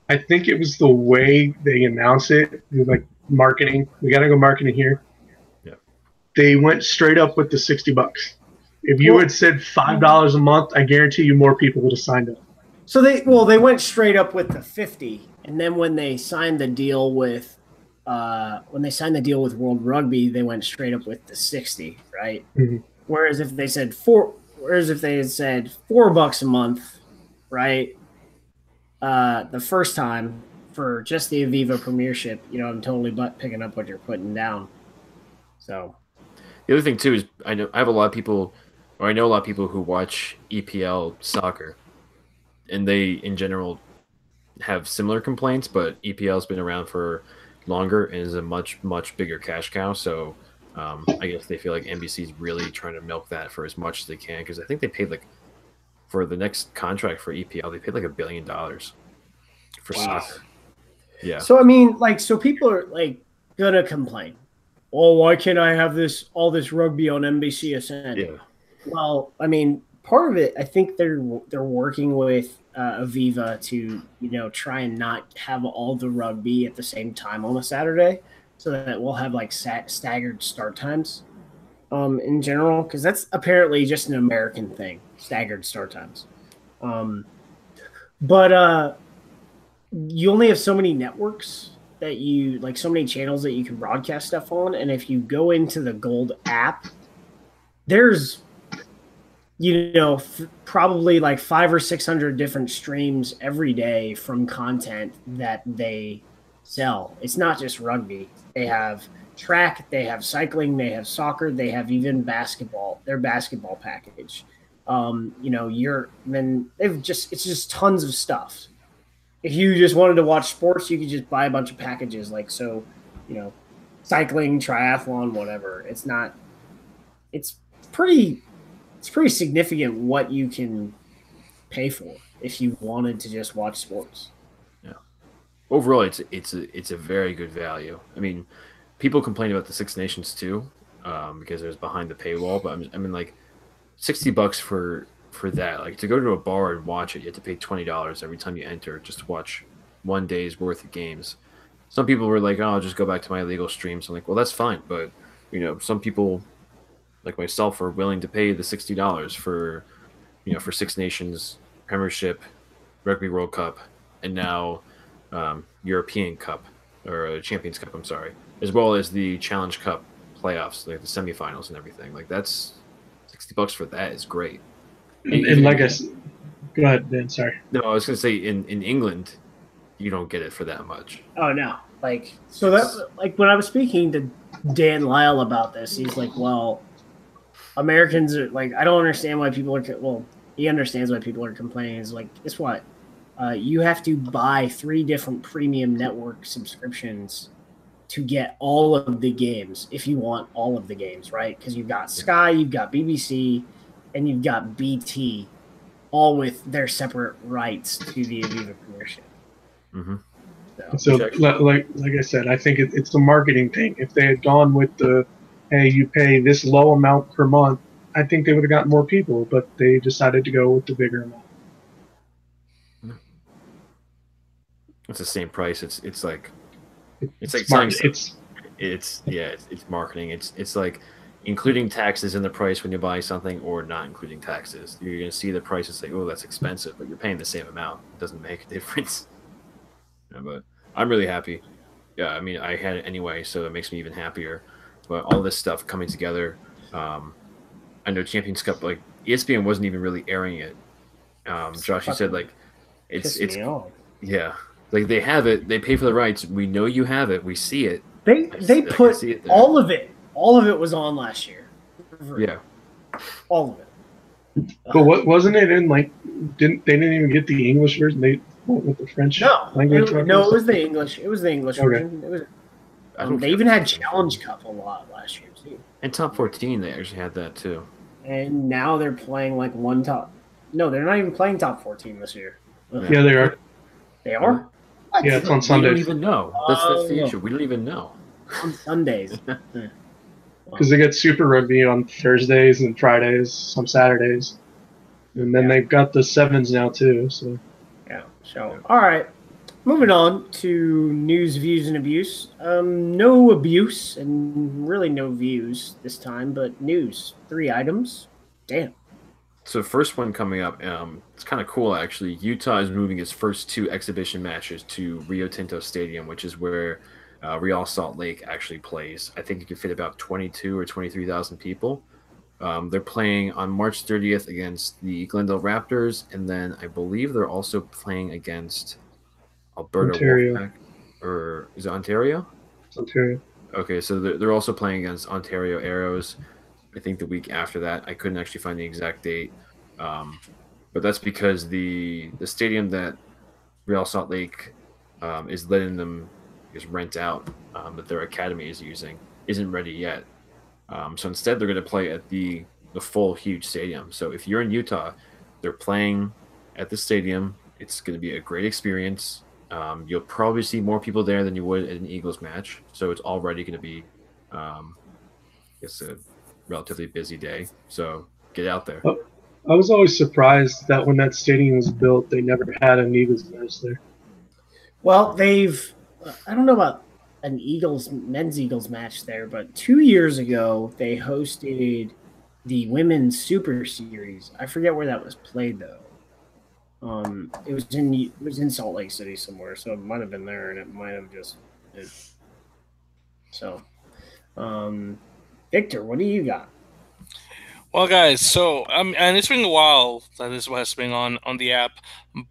Speaker 4: I think it was the way they announce it, like marketing. We gotta go marketing here.
Speaker 2: Yeah.
Speaker 4: They went straight up with the $60. If you had said $5 a month, I guarantee you more people would have signed up.
Speaker 1: So they went straight up with the 50, and then when they signed the deal with World Rugby, they went straight up with the 60, right?
Speaker 4: Mm-hmm.
Speaker 1: Whereas if they had said $4 a month, right? The first time for just the Aviva Premiership, I'm totally picking up what you're putting down. So
Speaker 2: the other thing too is I know a lot of people who watch EPL soccer, and they in general have similar complaints, but EPL's been around for longer and is a much bigger cash cow. So I guess they feel like NBC's really trying to milk that for as much as they can, because I think they paid for the next contract for EPL, they paid like $1 billion for soccer. Yeah.
Speaker 1: So so people are gonna complain. Oh, why can't I have all this rugby on NBCSN?
Speaker 2: Yeah.
Speaker 1: Well, part of it, I think they're working with Aviva to try and not have all the rugby at the same time on a Saturday, so that we'll have staggered start times. In general, because that's apparently just an American thing, staggered start times. But you only have so many networks that you like so many channels that you can broadcast stuff on, and if you go into the Gold app, there's probably like 500 or 600 different streams every day from content that they sell. It's not just rugby. They have track, they have cycling, they have soccer, they have even basketball. Their basketball package. It's just tons of stuff. If you just wanted to watch sports, you could just buy a bunch of packages cycling, triathlon, whatever. It's pretty significant what you can pay for if you wanted to just watch sports.
Speaker 2: Yeah. Overall, it's a very good value. I mean, people complain about the Six Nations too, because it was behind the paywall. But I mean, like $60 for that. Like to go to a bar and watch it, you have to pay $20 every time you enter just to watch one day's worth of games. Some people were like, "Oh, I'll just go back to my illegal streams." I'm like, "Well, that's fine," but some people like myself are willing to pay the $60 for Six Nations, Premiership, Rugby World Cup, and now European Cup or Champions Cup. I'm sorry, as well as the Challenge Cup playoffs, like the semifinals and everything. Like that's $60 for that is great.
Speaker 4: And like I said, go ahead, Dan. Sorry.
Speaker 2: No, I was gonna say in England, you don't get it for that much.
Speaker 1: Oh no! Like so that's like when I was speaking to Dan Lyle about this, he's like, "Well, Americans are like, I don't understand why people are. Well, he understands why people are complaining. He's like, guess what? You have to buy 3 different premium network subscriptions to get all of the games if you want all of the games, right? Because you've got Sky, you've got BBC, and you've got BT, all with their separate rights to the Aviva Premiership.
Speaker 2: Mm-hmm.
Speaker 4: So like I said, I think it's a marketing thing. If they had gone with the, hey, you pay this low amount per month, I think they would have gotten more people, but they decided to go with the bigger amount.
Speaker 2: It's the same price. It's like
Speaker 4: marketing.
Speaker 2: It's marketing. It's like including taxes in the price when you buy something or not including taxes. You're going to see the price and say, oh, that's expensive, but you're paying the same amount. It doesn't make a difference. But I'm really happy. Yeah, I mean, I had it anyway, so it makes me even happier. But all this stuff coming together, I know Champions Cup, like ESPN wasn't even really airing it. Josh, you said like it's yeah, like they have it, they pay for the rights. We know you have it, we see it.
Speaker 1: They put all of it. All of it was on last year.
Speaker 2: Yeah,
Speaker 1: all of it.
Speaker 4: But what wasn't it in like? They didn't even get the English version. They went with the French language.
Speaker 1: It was the English. It was the English version. It was. They even had Challenge Cup a lot last year too.
Speaker 2: And Top 14, they actually had that too.
Speaker 1: And now they're playing like one top. No, they're not even playing Top 14 this year.
Speaker 4: Yeah, they are.
Speaker 1: They are. What?
Speaker 4: Yeah, it's on Sundays.
Speaker 2: We don't even know. That's the issue. We don't even know.
Speaker 1: On Sundays.
Speaker 4: Because they get Super Rugby on Thursdays and Fridays, some Saturdays, and then they've got the sevens now too. So
Speaker 1: yeah. So all right, moving on to news, views, and abuse. No abuse and really no views this time, but news. 3 items. Damn.
Speaker 2: So first one coming up, it's kind of cool actually. Utah is moving its first 2 exhibition matches to Rio Tinto Stadium, which is where Real Salt Lake actually plays. I think it could fit about 22 or 23,000 people. They're playing on March 30th against the Glendale Raptors, and then I believe they're also playing against Alberta
Speaker 4: Ontario.
Speaker 2: Wolfpack. Or is it Ontario?
Speaker 4: Ontario.
Speaker 2: Okay, so they're also playing against Ontario Arrows. I think the week after that. I couldn't actually find the exact date, but that's because the stadium that Real Salt Lake is letting them rent out, that their academy is using, isn't ready yet. So instead, they're going to play at the full huge stadium. So if you're in Utah, they're playing at the stadium. It's going to be a great experience. You'll probably see more people there than you would at an Eagles match. So it's already going to be, it's a relatively busy day. So get out there.
Speaker 4: I was always surprised that when that stadium was built, they never had an Eagles match there.
Speaker 1: Well, I don't know about an men's Eagles match there, but 2 years ago they hosted the Women's Super Series. I forget where that was played though. It was in Salt Lake City somewhere, so it might have been there, and it might have just So, Victor, what do you got?
Speaker 3: Well, guys, so and it's been a while that this has been on the app,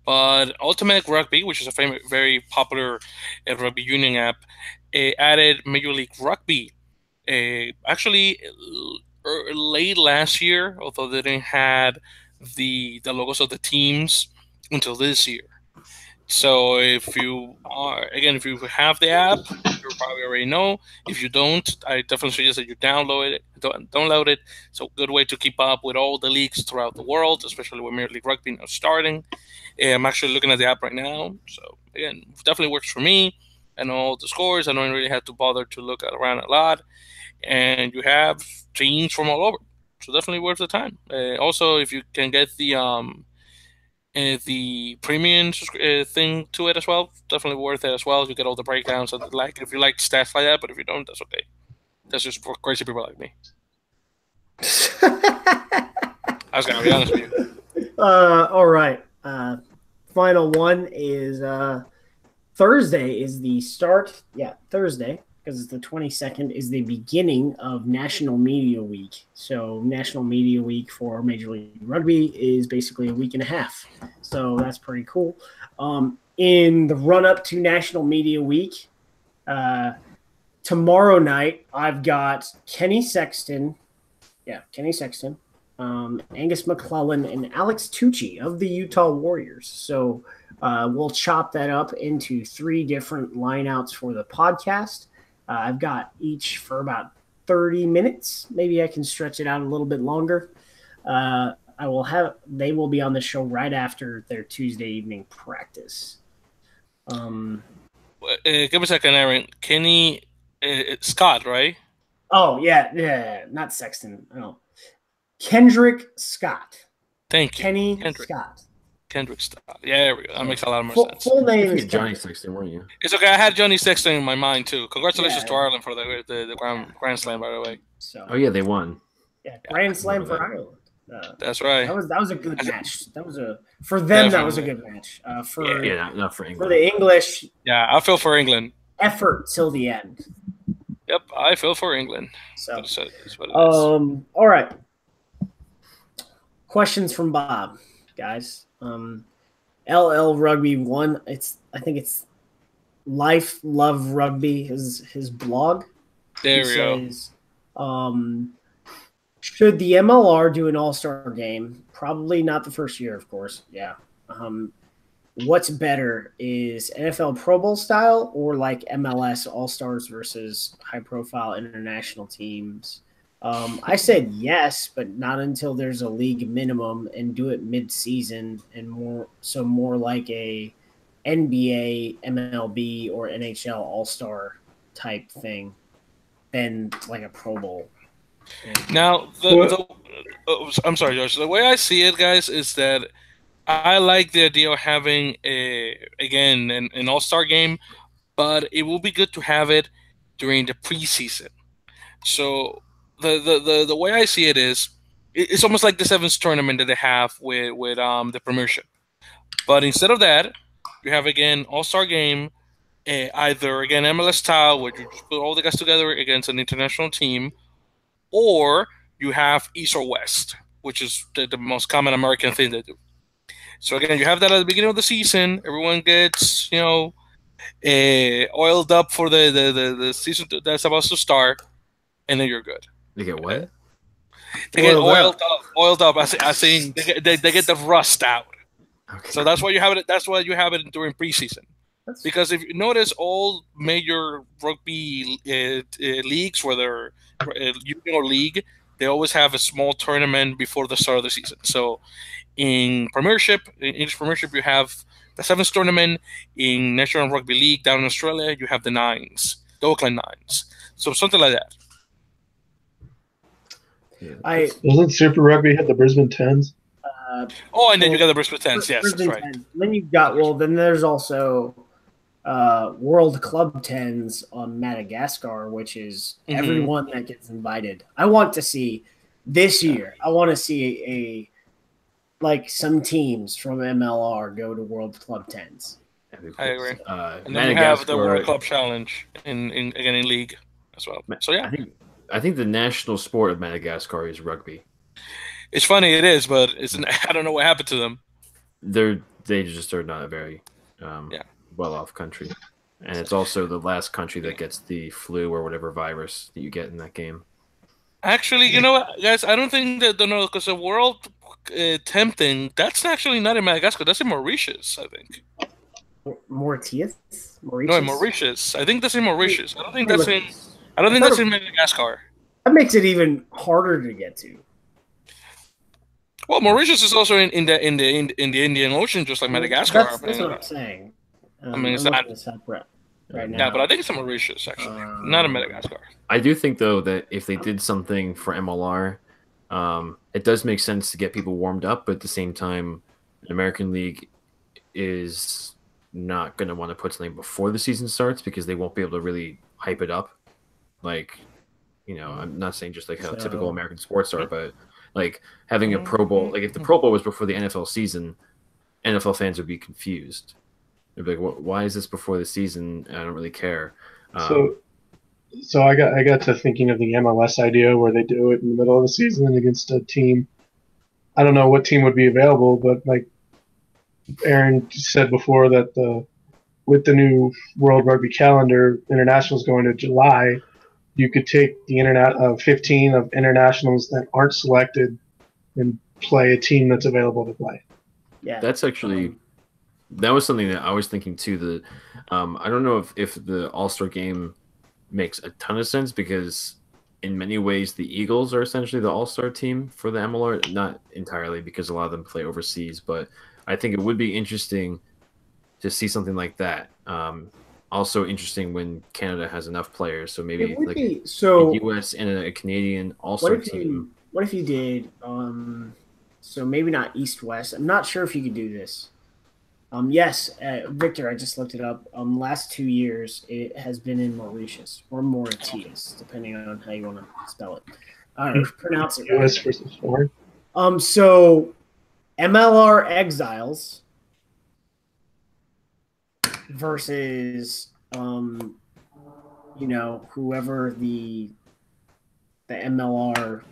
Speaker 3: but Ultimate Rugby, which is a very popular rugby union app, added Major League Rugby. Actually, late last year, although they didn't had the logos of the teams until this year. So if you have the app, you probably already know. If you don't, I definitely suggest that you download it. Download it. It's a good way to keep up with all the leagues throughout the world, especially with Major League Rugby now starting. I'm actually looking at the app right now. So again, definitely works for me. I know all the scores. I don't really have to bother to look around a lot. And you have teams from all over. So definitely worth the time. Also, if you can get the premium thing to it as well, definitely worth it as well. You get all the breakdowns and if you like stats like that, but if you don't, that's okay. That's just for crazy people like me. I was gonna be honest with you.
Speaker 1: All right. Final one is Thursday is the start. Yeah, Thursday, because it's the 22nd, is the beginning of National Media Week. So National Media Week for Major League Rugby is basically a week and a half. So that's pretty cool. In the run-up to National Media Week, tomorrow night, I've got Kenny Sexton. Yeah, Kenny Sexton. Angus McClellan, and Alex Tucci of the Utah Warriors. So we'll chop that up into 3 different lineouts for the podcast. I've got each for about 30 minutes. Maybe I can stretch it out a little bit longer. They will be on the show right after their Tuesday evening practice.
Speaker 3: Give me a second, Aaron. Kenny Scott, right?
Speaker 1: Oh, yeah, not Sexton. No. Kendrick Scott.
Speaker 3: Thank you.
Speaker 1: Kendrick Scott.
Speaker 3: Kendrick Scott. Yeah, there we go. That makes a lot more sense.
Speaker 1: Full name is
Speaker 2: Johnny Sexton, weren't you?
Speaker 3: It's okay. I had Johnny Sexton in my mind too. Congratulations to Ireland for the Grand Slam, by the way.
Speaker 1: So,
Speaker 2: oh yeah, they won.
Speaker 1: Yeah, Grand Slam for Ireland.
Speaker 3: That's right.
Speaker 1: That was a good match. That was a good match.
Speaker 2: Not for England.
Speaker 1: For the English.
Speaker 3: Yeah, I feel for England.
Speaker 1: Effort till the end.
Speaker 3: Yep, I feel for England.
Speaker 1: So,
Speaker 3: that's what it is.
Speaker 1: All right. Questions from Bob, guys. LL Rugby 1. I think it's Life Love Rugby is his blog.
Speaker 3: There we
Speaker 1: go. Should the MLR do an all-star game? Probably not the first year, of course. Yeah. What's better is NFL Pro Bowl style or like MLS All-Stars versus high-profile international teams? I said yes, but not until there's a league minimum, and do it mid-season and more like a NBA, MLB, or NHL All-Star type thing than like a Pro Bowl.
Speaker 3: Now, I'm sorry, Josh. The way I see it, guys, is that I like the idea of having an all-star game, but it will be good to have it during the preseason. So the way I see it is, it's almost like the Sevens tournament that they have with the Premiership, but instead of that, you have again all-star game, either again MLS style, where you just put all the guys together against an international team, or you have East or West, which is the most common American thing they do. So again, you have that at the beginning of the season. Everyone gets, oiled up for the season that's about to start, and then you're good.
Speaker 2: They get what?
Speaker 3: They get oiled up. I think they get the rust out. Okay. So that's why you have it. That's why you have it during preseason. Because if you notice, all major rugby leagues, whether union or league, they always have a small tournament before the start of the season. So in English Premiership, you have the Sevens tournament. In National Rugby League down in Australia, you have the Nines, the Auckland Nines. So something like that.
Speaker 2: Yeah.
Speaker 4: Doesn't Super Rugby have the Brisbane Tens?
Speaker 3: And then you got the Brisbane Tens. Yes,
Speaker 1: Brisbane
Speaker 3: that's right.
Speaker 1: 10s. Then you've got then there's also World Club Tens on Madagascar, which is everyone that gets invited. I want to see this year. I want to see some teams from MLR go to World Club Tens.
Speaker 3: I agree. And then you have the World Club Challenge in league as well. So yeah,
Speaker 2: I think the national sport of Madagascar is rugby.
Speaker 3: It's funny, it is, but I don't know what happened to them.
Speaker 2: They just are not a very well-off country, and it's also the last country that gets the flu or whatever virus that you get in that game.
Speaker 3: Actually, you know what, guys? I don't think that because the World Tempting, that's actually not in Madagascar. That's in Mauritius, I think.
Speaker 1: Mauritius?
Speaker 3: No, in Mauritius. I think that's in Mauritius. I don't think that's in. I don't think that's in Madagascar.
Speaker 1: That makes it even harder to get to.
Speaker 3: Well, Mauritius is also in the Indian Ocean, just like Madagascar.
Speaker 1: That's what I'm saying.
Speaker 3: I mean, it's not
Speaker 1: separate right now.
Speaker 3: Yeah, but I think it's in Mauritius actually, not in Madagascar.
Speaker 2: I do think though that if they did something for MLR, it does make sense to get people warmed up, but at the same time, the American League is not going to want to put something before the season starts because they won't be able to really hype it up. Like, I'm not saying just like how typical American sports are, but like having a Pro Bowl, like if the Pro Bowl was before the NFL season, NFL fans would be confused. They'd be like, why is this before the season? I don't really care.
Speaker 4: So I got to thinking of the MLS idea where they do it in the middle of the season against a team. I don't know what team would be available, but like Aaron said before that with the new World Rugby calendar, internationals going to July, you could take the 15 of internationals that aren't selected and play a team that's available to play.
Speaker 1: Yeah,
Speaker 2: that's actually that was something that I was thinking too. I don't know if the All-Star game makes a ton of sense because in many ways the Eagles are essentially the All-Star team for the MLR. Not entirely because a lot of them play overseas, but I think it would be interesting to see something like that. Also interesting when Canada has enough players, so maybe like a U.S. and a Canadian All-Star team.
Speaker 1: What if you did? So maybe not East-West. I'm not sure if you could do this. Yes, Victor, I just looked it up. Last 2 years, it has been in Mauritius or Mauritius, depending on how you want to spell it. Or pronounce it.
Speaker 4: U.S. versus foreign.
Speaker 1: So MLR Exiles versus whoever the MLR,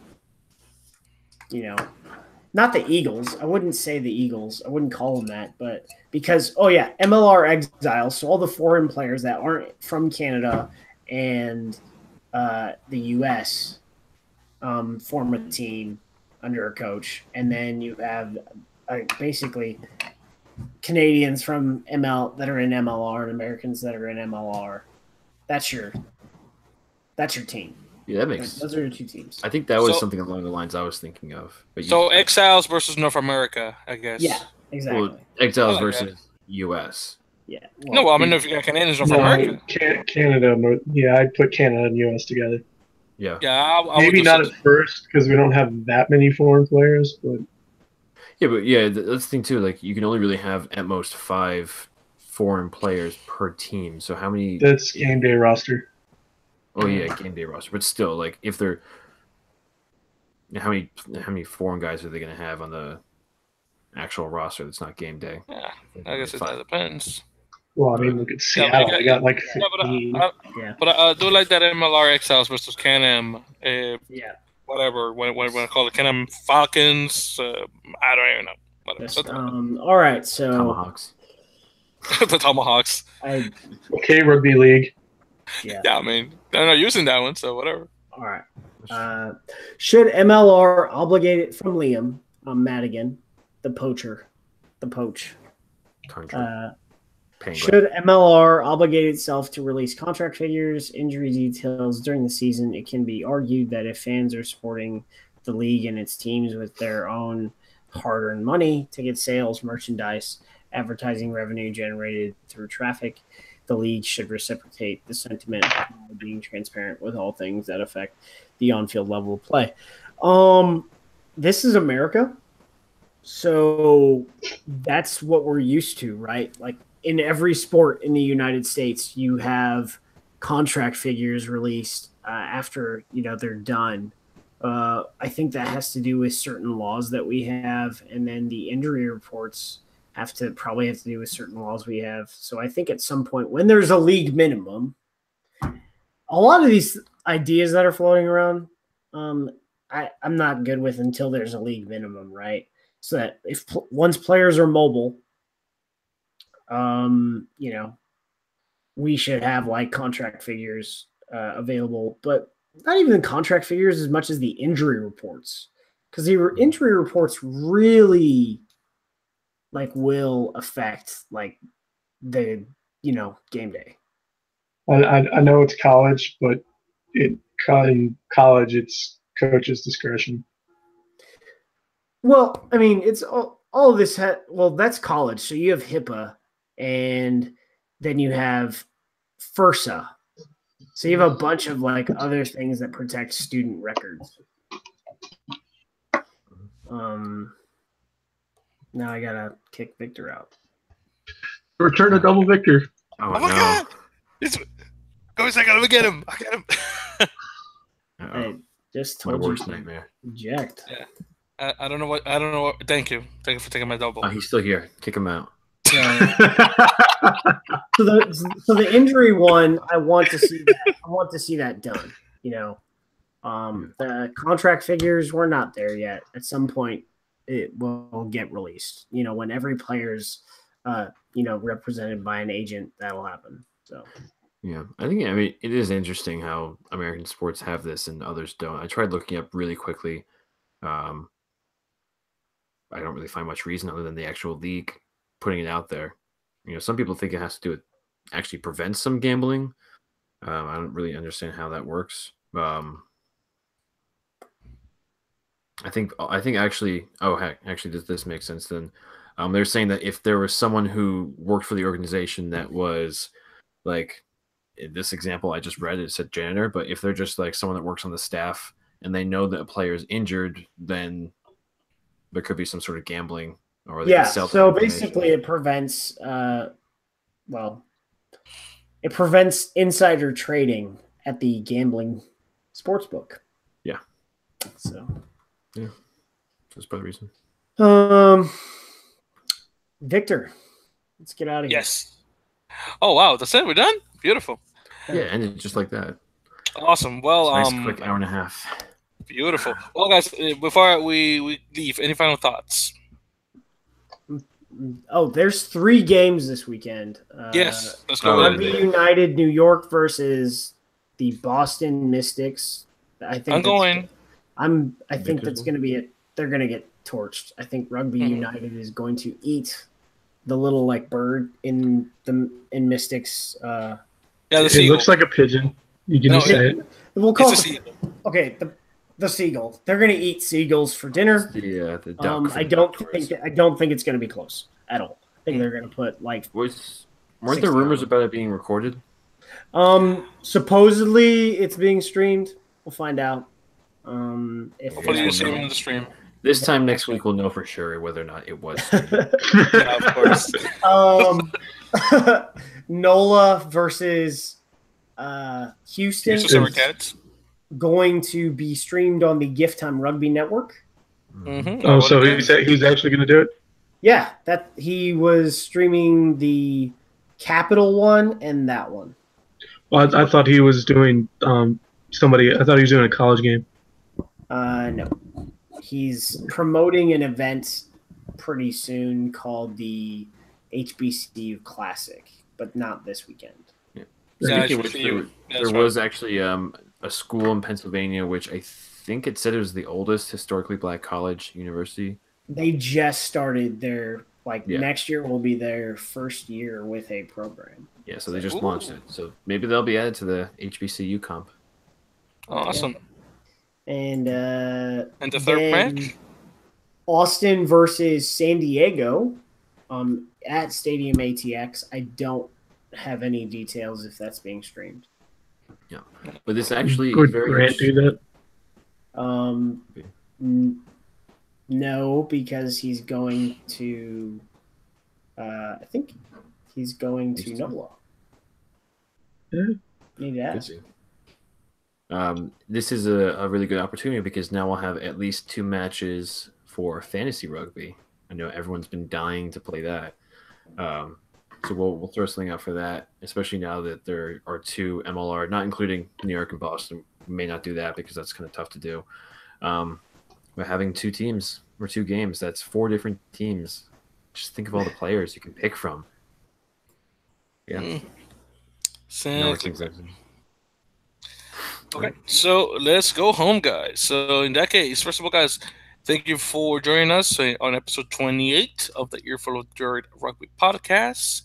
Speaker 1: not the Eagles. I wouldn't say the Eagles. I wouldn't call them that, but because MLR Exiles, so all the foreign players that aren't from Canada and the US form a team under a coach, and then you have basically Canadians from ML that are in MLR and Americans that are in MLR. That's your team.
Speaker 2: Yeah, that makes.
Speaker 1: Those are your two teams.
Speaker 2: I think that was something along the lines I was thinking of. But
Speaker 3: so Exiles versus North America, I guess.
Speaker 1: Yeah, exactly.
Speaker 2: Well, Exiles versus US.
Speaker 1: Yeah.
Speaker 3: Well, no, I mean, if you got Canadians North America.
Speaker 4: Canada. Yeah, I'd put Canada and US together.
Speaker 2: Yeah.
Speaker 3: Yeah. I
Speaker 4: maybe not at first because we don't have that many foreign players, but.
Speaker 2: Yeah, but that's the thing too. Like, you can only really have at most 5 foreign players per team. So how many?
Speaker 4: That's game day roster.
Speaker 2: Oh yeah, game day roster. But still, like, if they're how many foreign guys are they going to have on the actual roster that's not game day?
Speaker 3: Yeah, I guess that depends.
Speaker 4: Well, I mean, look at Seattle. They got like 15.
Speaker 3: But I do like that MLR Exiles versus Can-Am. Whatever. When I call it Can-Am Falcons, I don't even know. Whatever.
Speaker 1: All right, so
Speaker 2: Tomahawks.
Speaker 3: The Tomahawks.
Speaker 4: Okay, rugby league.
Speaker 1: Yeah,
Speaker 3: I mean, they're not using that one, so whatever.
Speaker 1: All right. Should MLR obligate it from Liam Madigan, the poach? Should MLR obligate itself to release contract figures, injury details during the season? It can be argued that if fans are supporting the league and its teams with their own hard-earned money, ticket sales, merchandise, advertising revenue generated through traffic, the league should reciprocate the sentiment by being transparent with all things that affect the on-field level of play. This is America, so that's what we're used to, right? Like in every sport in the United States, you have contract figures released after they're done. I think that has to do with certain laws that we have, and then the injury reports probably have to do with certain laws we have. So I think at some point when there's a league minimum, a lot of these ideas that are floating around, I'm not good with until there's a league minimum, right? So that once players are mobile, we should have like contract figures available, but not even the contract figures as much as the injury reports, because the injury reports really will affect the game day.
Speaker 4: I know it's college, but in college it's coach's discretion.
Speaker 1: Well, I mean, it's all of this. That's college, so you have HIPAA, and then you have FIRSA. So you have a bunch of other things that protect student records. Now I gotta kick Victor out.
Speaker 4: Return a double Victor.
Speaker 3: Oh my god! Guys, I gotta get him. I got him.
Speaker 1: I just
Speaker 2: my
Speaker 1: told you.
Speaker 2: worst nightmare.
Speaker 1: Eject.
Speaker 3: Yeah. I don't know what. Thank you for taking my double.
Speaker 2: Oh, he's still here. Kick him out.
Speaker 1: So the injury one, I want to see that. I want to see that done. The contract figures, we're not there yet. At some point, it will get released. When every player's, represented by an agent, that'll happen. So.
Speaker 2: Yeah, I mean, it is interesting how American sports have this and others don't. I tried looking up really quickly. I don't really find much reason other than the actual league putting it out there. Some people think it has to do with actually prevent some gambling. I don't really understand how that works. I think actually, this makes sense then. They're saying that if there was someone who worked for the organization that was like, in this example I just read, it said janitor, but if they're just like someone that works on the staff and they know that a player is injured, then there could be some sort of gambling. Or they can sell
Speaker 1: so basically it prevents it prevents insider trading at the gambling sportsbook.
Speaker 2: Yeah.
Speaker 1: So
Speaker 2: yeah, that's probably the
Speaker 1: reason. Victor, let's get out of here.
Speaker 3: Yes. Oh wow, that's it. We're done. Beautiful.
Speaker 2: Yeah, and just like that.
Speaker 3: Awesome. Well,
Speaker 2: nice quick hour and a half.
Speaker 3: Beautiful. Well, guys, before we leave, any final thoughts?
Speaker 1: Oh, there's 3 games this weekend.
Speaker 3: Yes, let's go.
Speaker 1: Rugby United New York versus the Boston Mystics. I think
Speaker 3: I'm going.
Speaker 1: I think that's going to be it. They're going to get torched. I think Rugby United is going to eat the little bird in Mystics.
Speaker 3: The
Speaker 4: it looks like a pigeon. You can say it.
Speaker 1: We'll call it a seagull. Okay, the seagull. They're going to eat seagulls for dinner.
Speaker 2: Yeah, the duck.
Speaker 1: I don't think it's going to be close at all. I think they're going to put
Speaker 2: weren't there rumors about it being recorded?
Speaker 1: Supposedly it's being streamed. We'll find out.
Speaker 3: Hopefully you'll see them in the stream.
Speaker 2: This time next week we'll know for sure whether or not it was.
Speaker 3: Yeah, of course.
Speaker 1: NOLA versus Houston.
Speaker 3: Cats.
Speaker 1: Going to be streamed on the Gift Time Rugby Network.
Speaker 3: Mm-hmm.
Speaker 4: Oh, so he's actually going to do it?
Speaker 1: Yeah, that he was streaming the Capital one and that one.
Speaker 4: Well, I thought he was doing I thought he was doing a college game.
Speaker 1: No. He's promoting an event pretty soon called the HBCU Classic, but not this weekend.
Speaker 2: Yeah. There was actually a school in Pennsylvania, which I think it said it was the oldest historically black college university.
Speaker 1: They just started their next year will be their first year with a program.
Speaker 2: Yeah, so they just launched it. So maybe they'll be added to the HBCU comp.
Speaker 3: Awesome.
Speaker 1: And
Speaker 3: the third match?
Speaker 1: Austin versus San Diego at Stadium ATX. I don't have any details if that's being streamed.
Speaker 2: Yeah. But this actually
Speaker 4: Would Grant do that?
Speaker 1: No, because he's going to I think he's going to NOLA.
Speaker 4: Yeah.
Speaker 1: Need to ask.
Speaker 2: This is a really good opportunity because now we'll have at least 2 matches for fantasy rugby. I know everyone's been dying to play that. So we'll throw something out for that, especially now that there are 2 MLR, not including New York and Boston. We may not do that because that's kind of tough to do. But having 2 teams or 2 games, that's 4 different teams. Just think of all the players you can pick from. Yeah.
Speaker 3: Okay, so let's go home, guys. So in that case, first of all, guys, thank you for joining us on episode 28 of the Earful of Dirt Rugby podcast.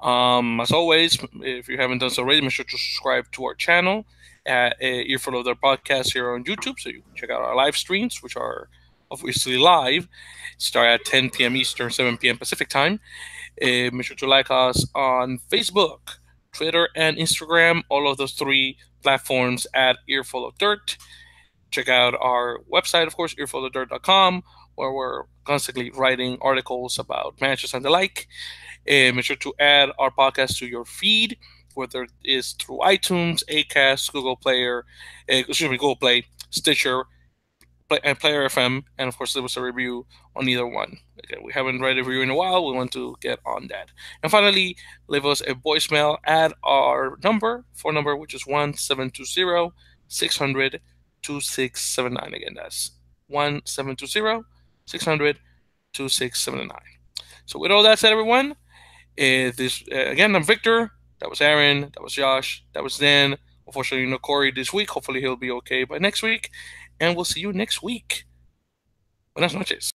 Speaker 3: As always, if you haven't done so already, make sure to subscribe to our channel at Earful of Dirt podcast here on YouTube, so you can check out our live streams, which are obviously live, start at 10 p.m. Eastern, 7 p.m. Pacific time. Make sure to like us on Facebook, Twitter, and Instagram, all of those 3 platforms at Earful of Dirt. Check out our website, of course, earfulofdirt.com, where we're constantly writing articles about matches and the like. Make sure to add our podcast to your feed, whether it is through iTunes, Acast, Google Play, Stitcher, and Player FM, and of course leave us a review on either one. Again, we haven't read a review in a while. We want to get on that. And finally, leave us a voicemail at our phone number, which is 1-720-600-2679. Again, that's 1-720-600-2679. So with all that said, everyone, again, I'm Victor. That was Aaron. That was Josh. That was Dan. Unfortunately, no Corey this week. Hopefully he'll be okay by next week. And we'll see you next week. Buenas noches.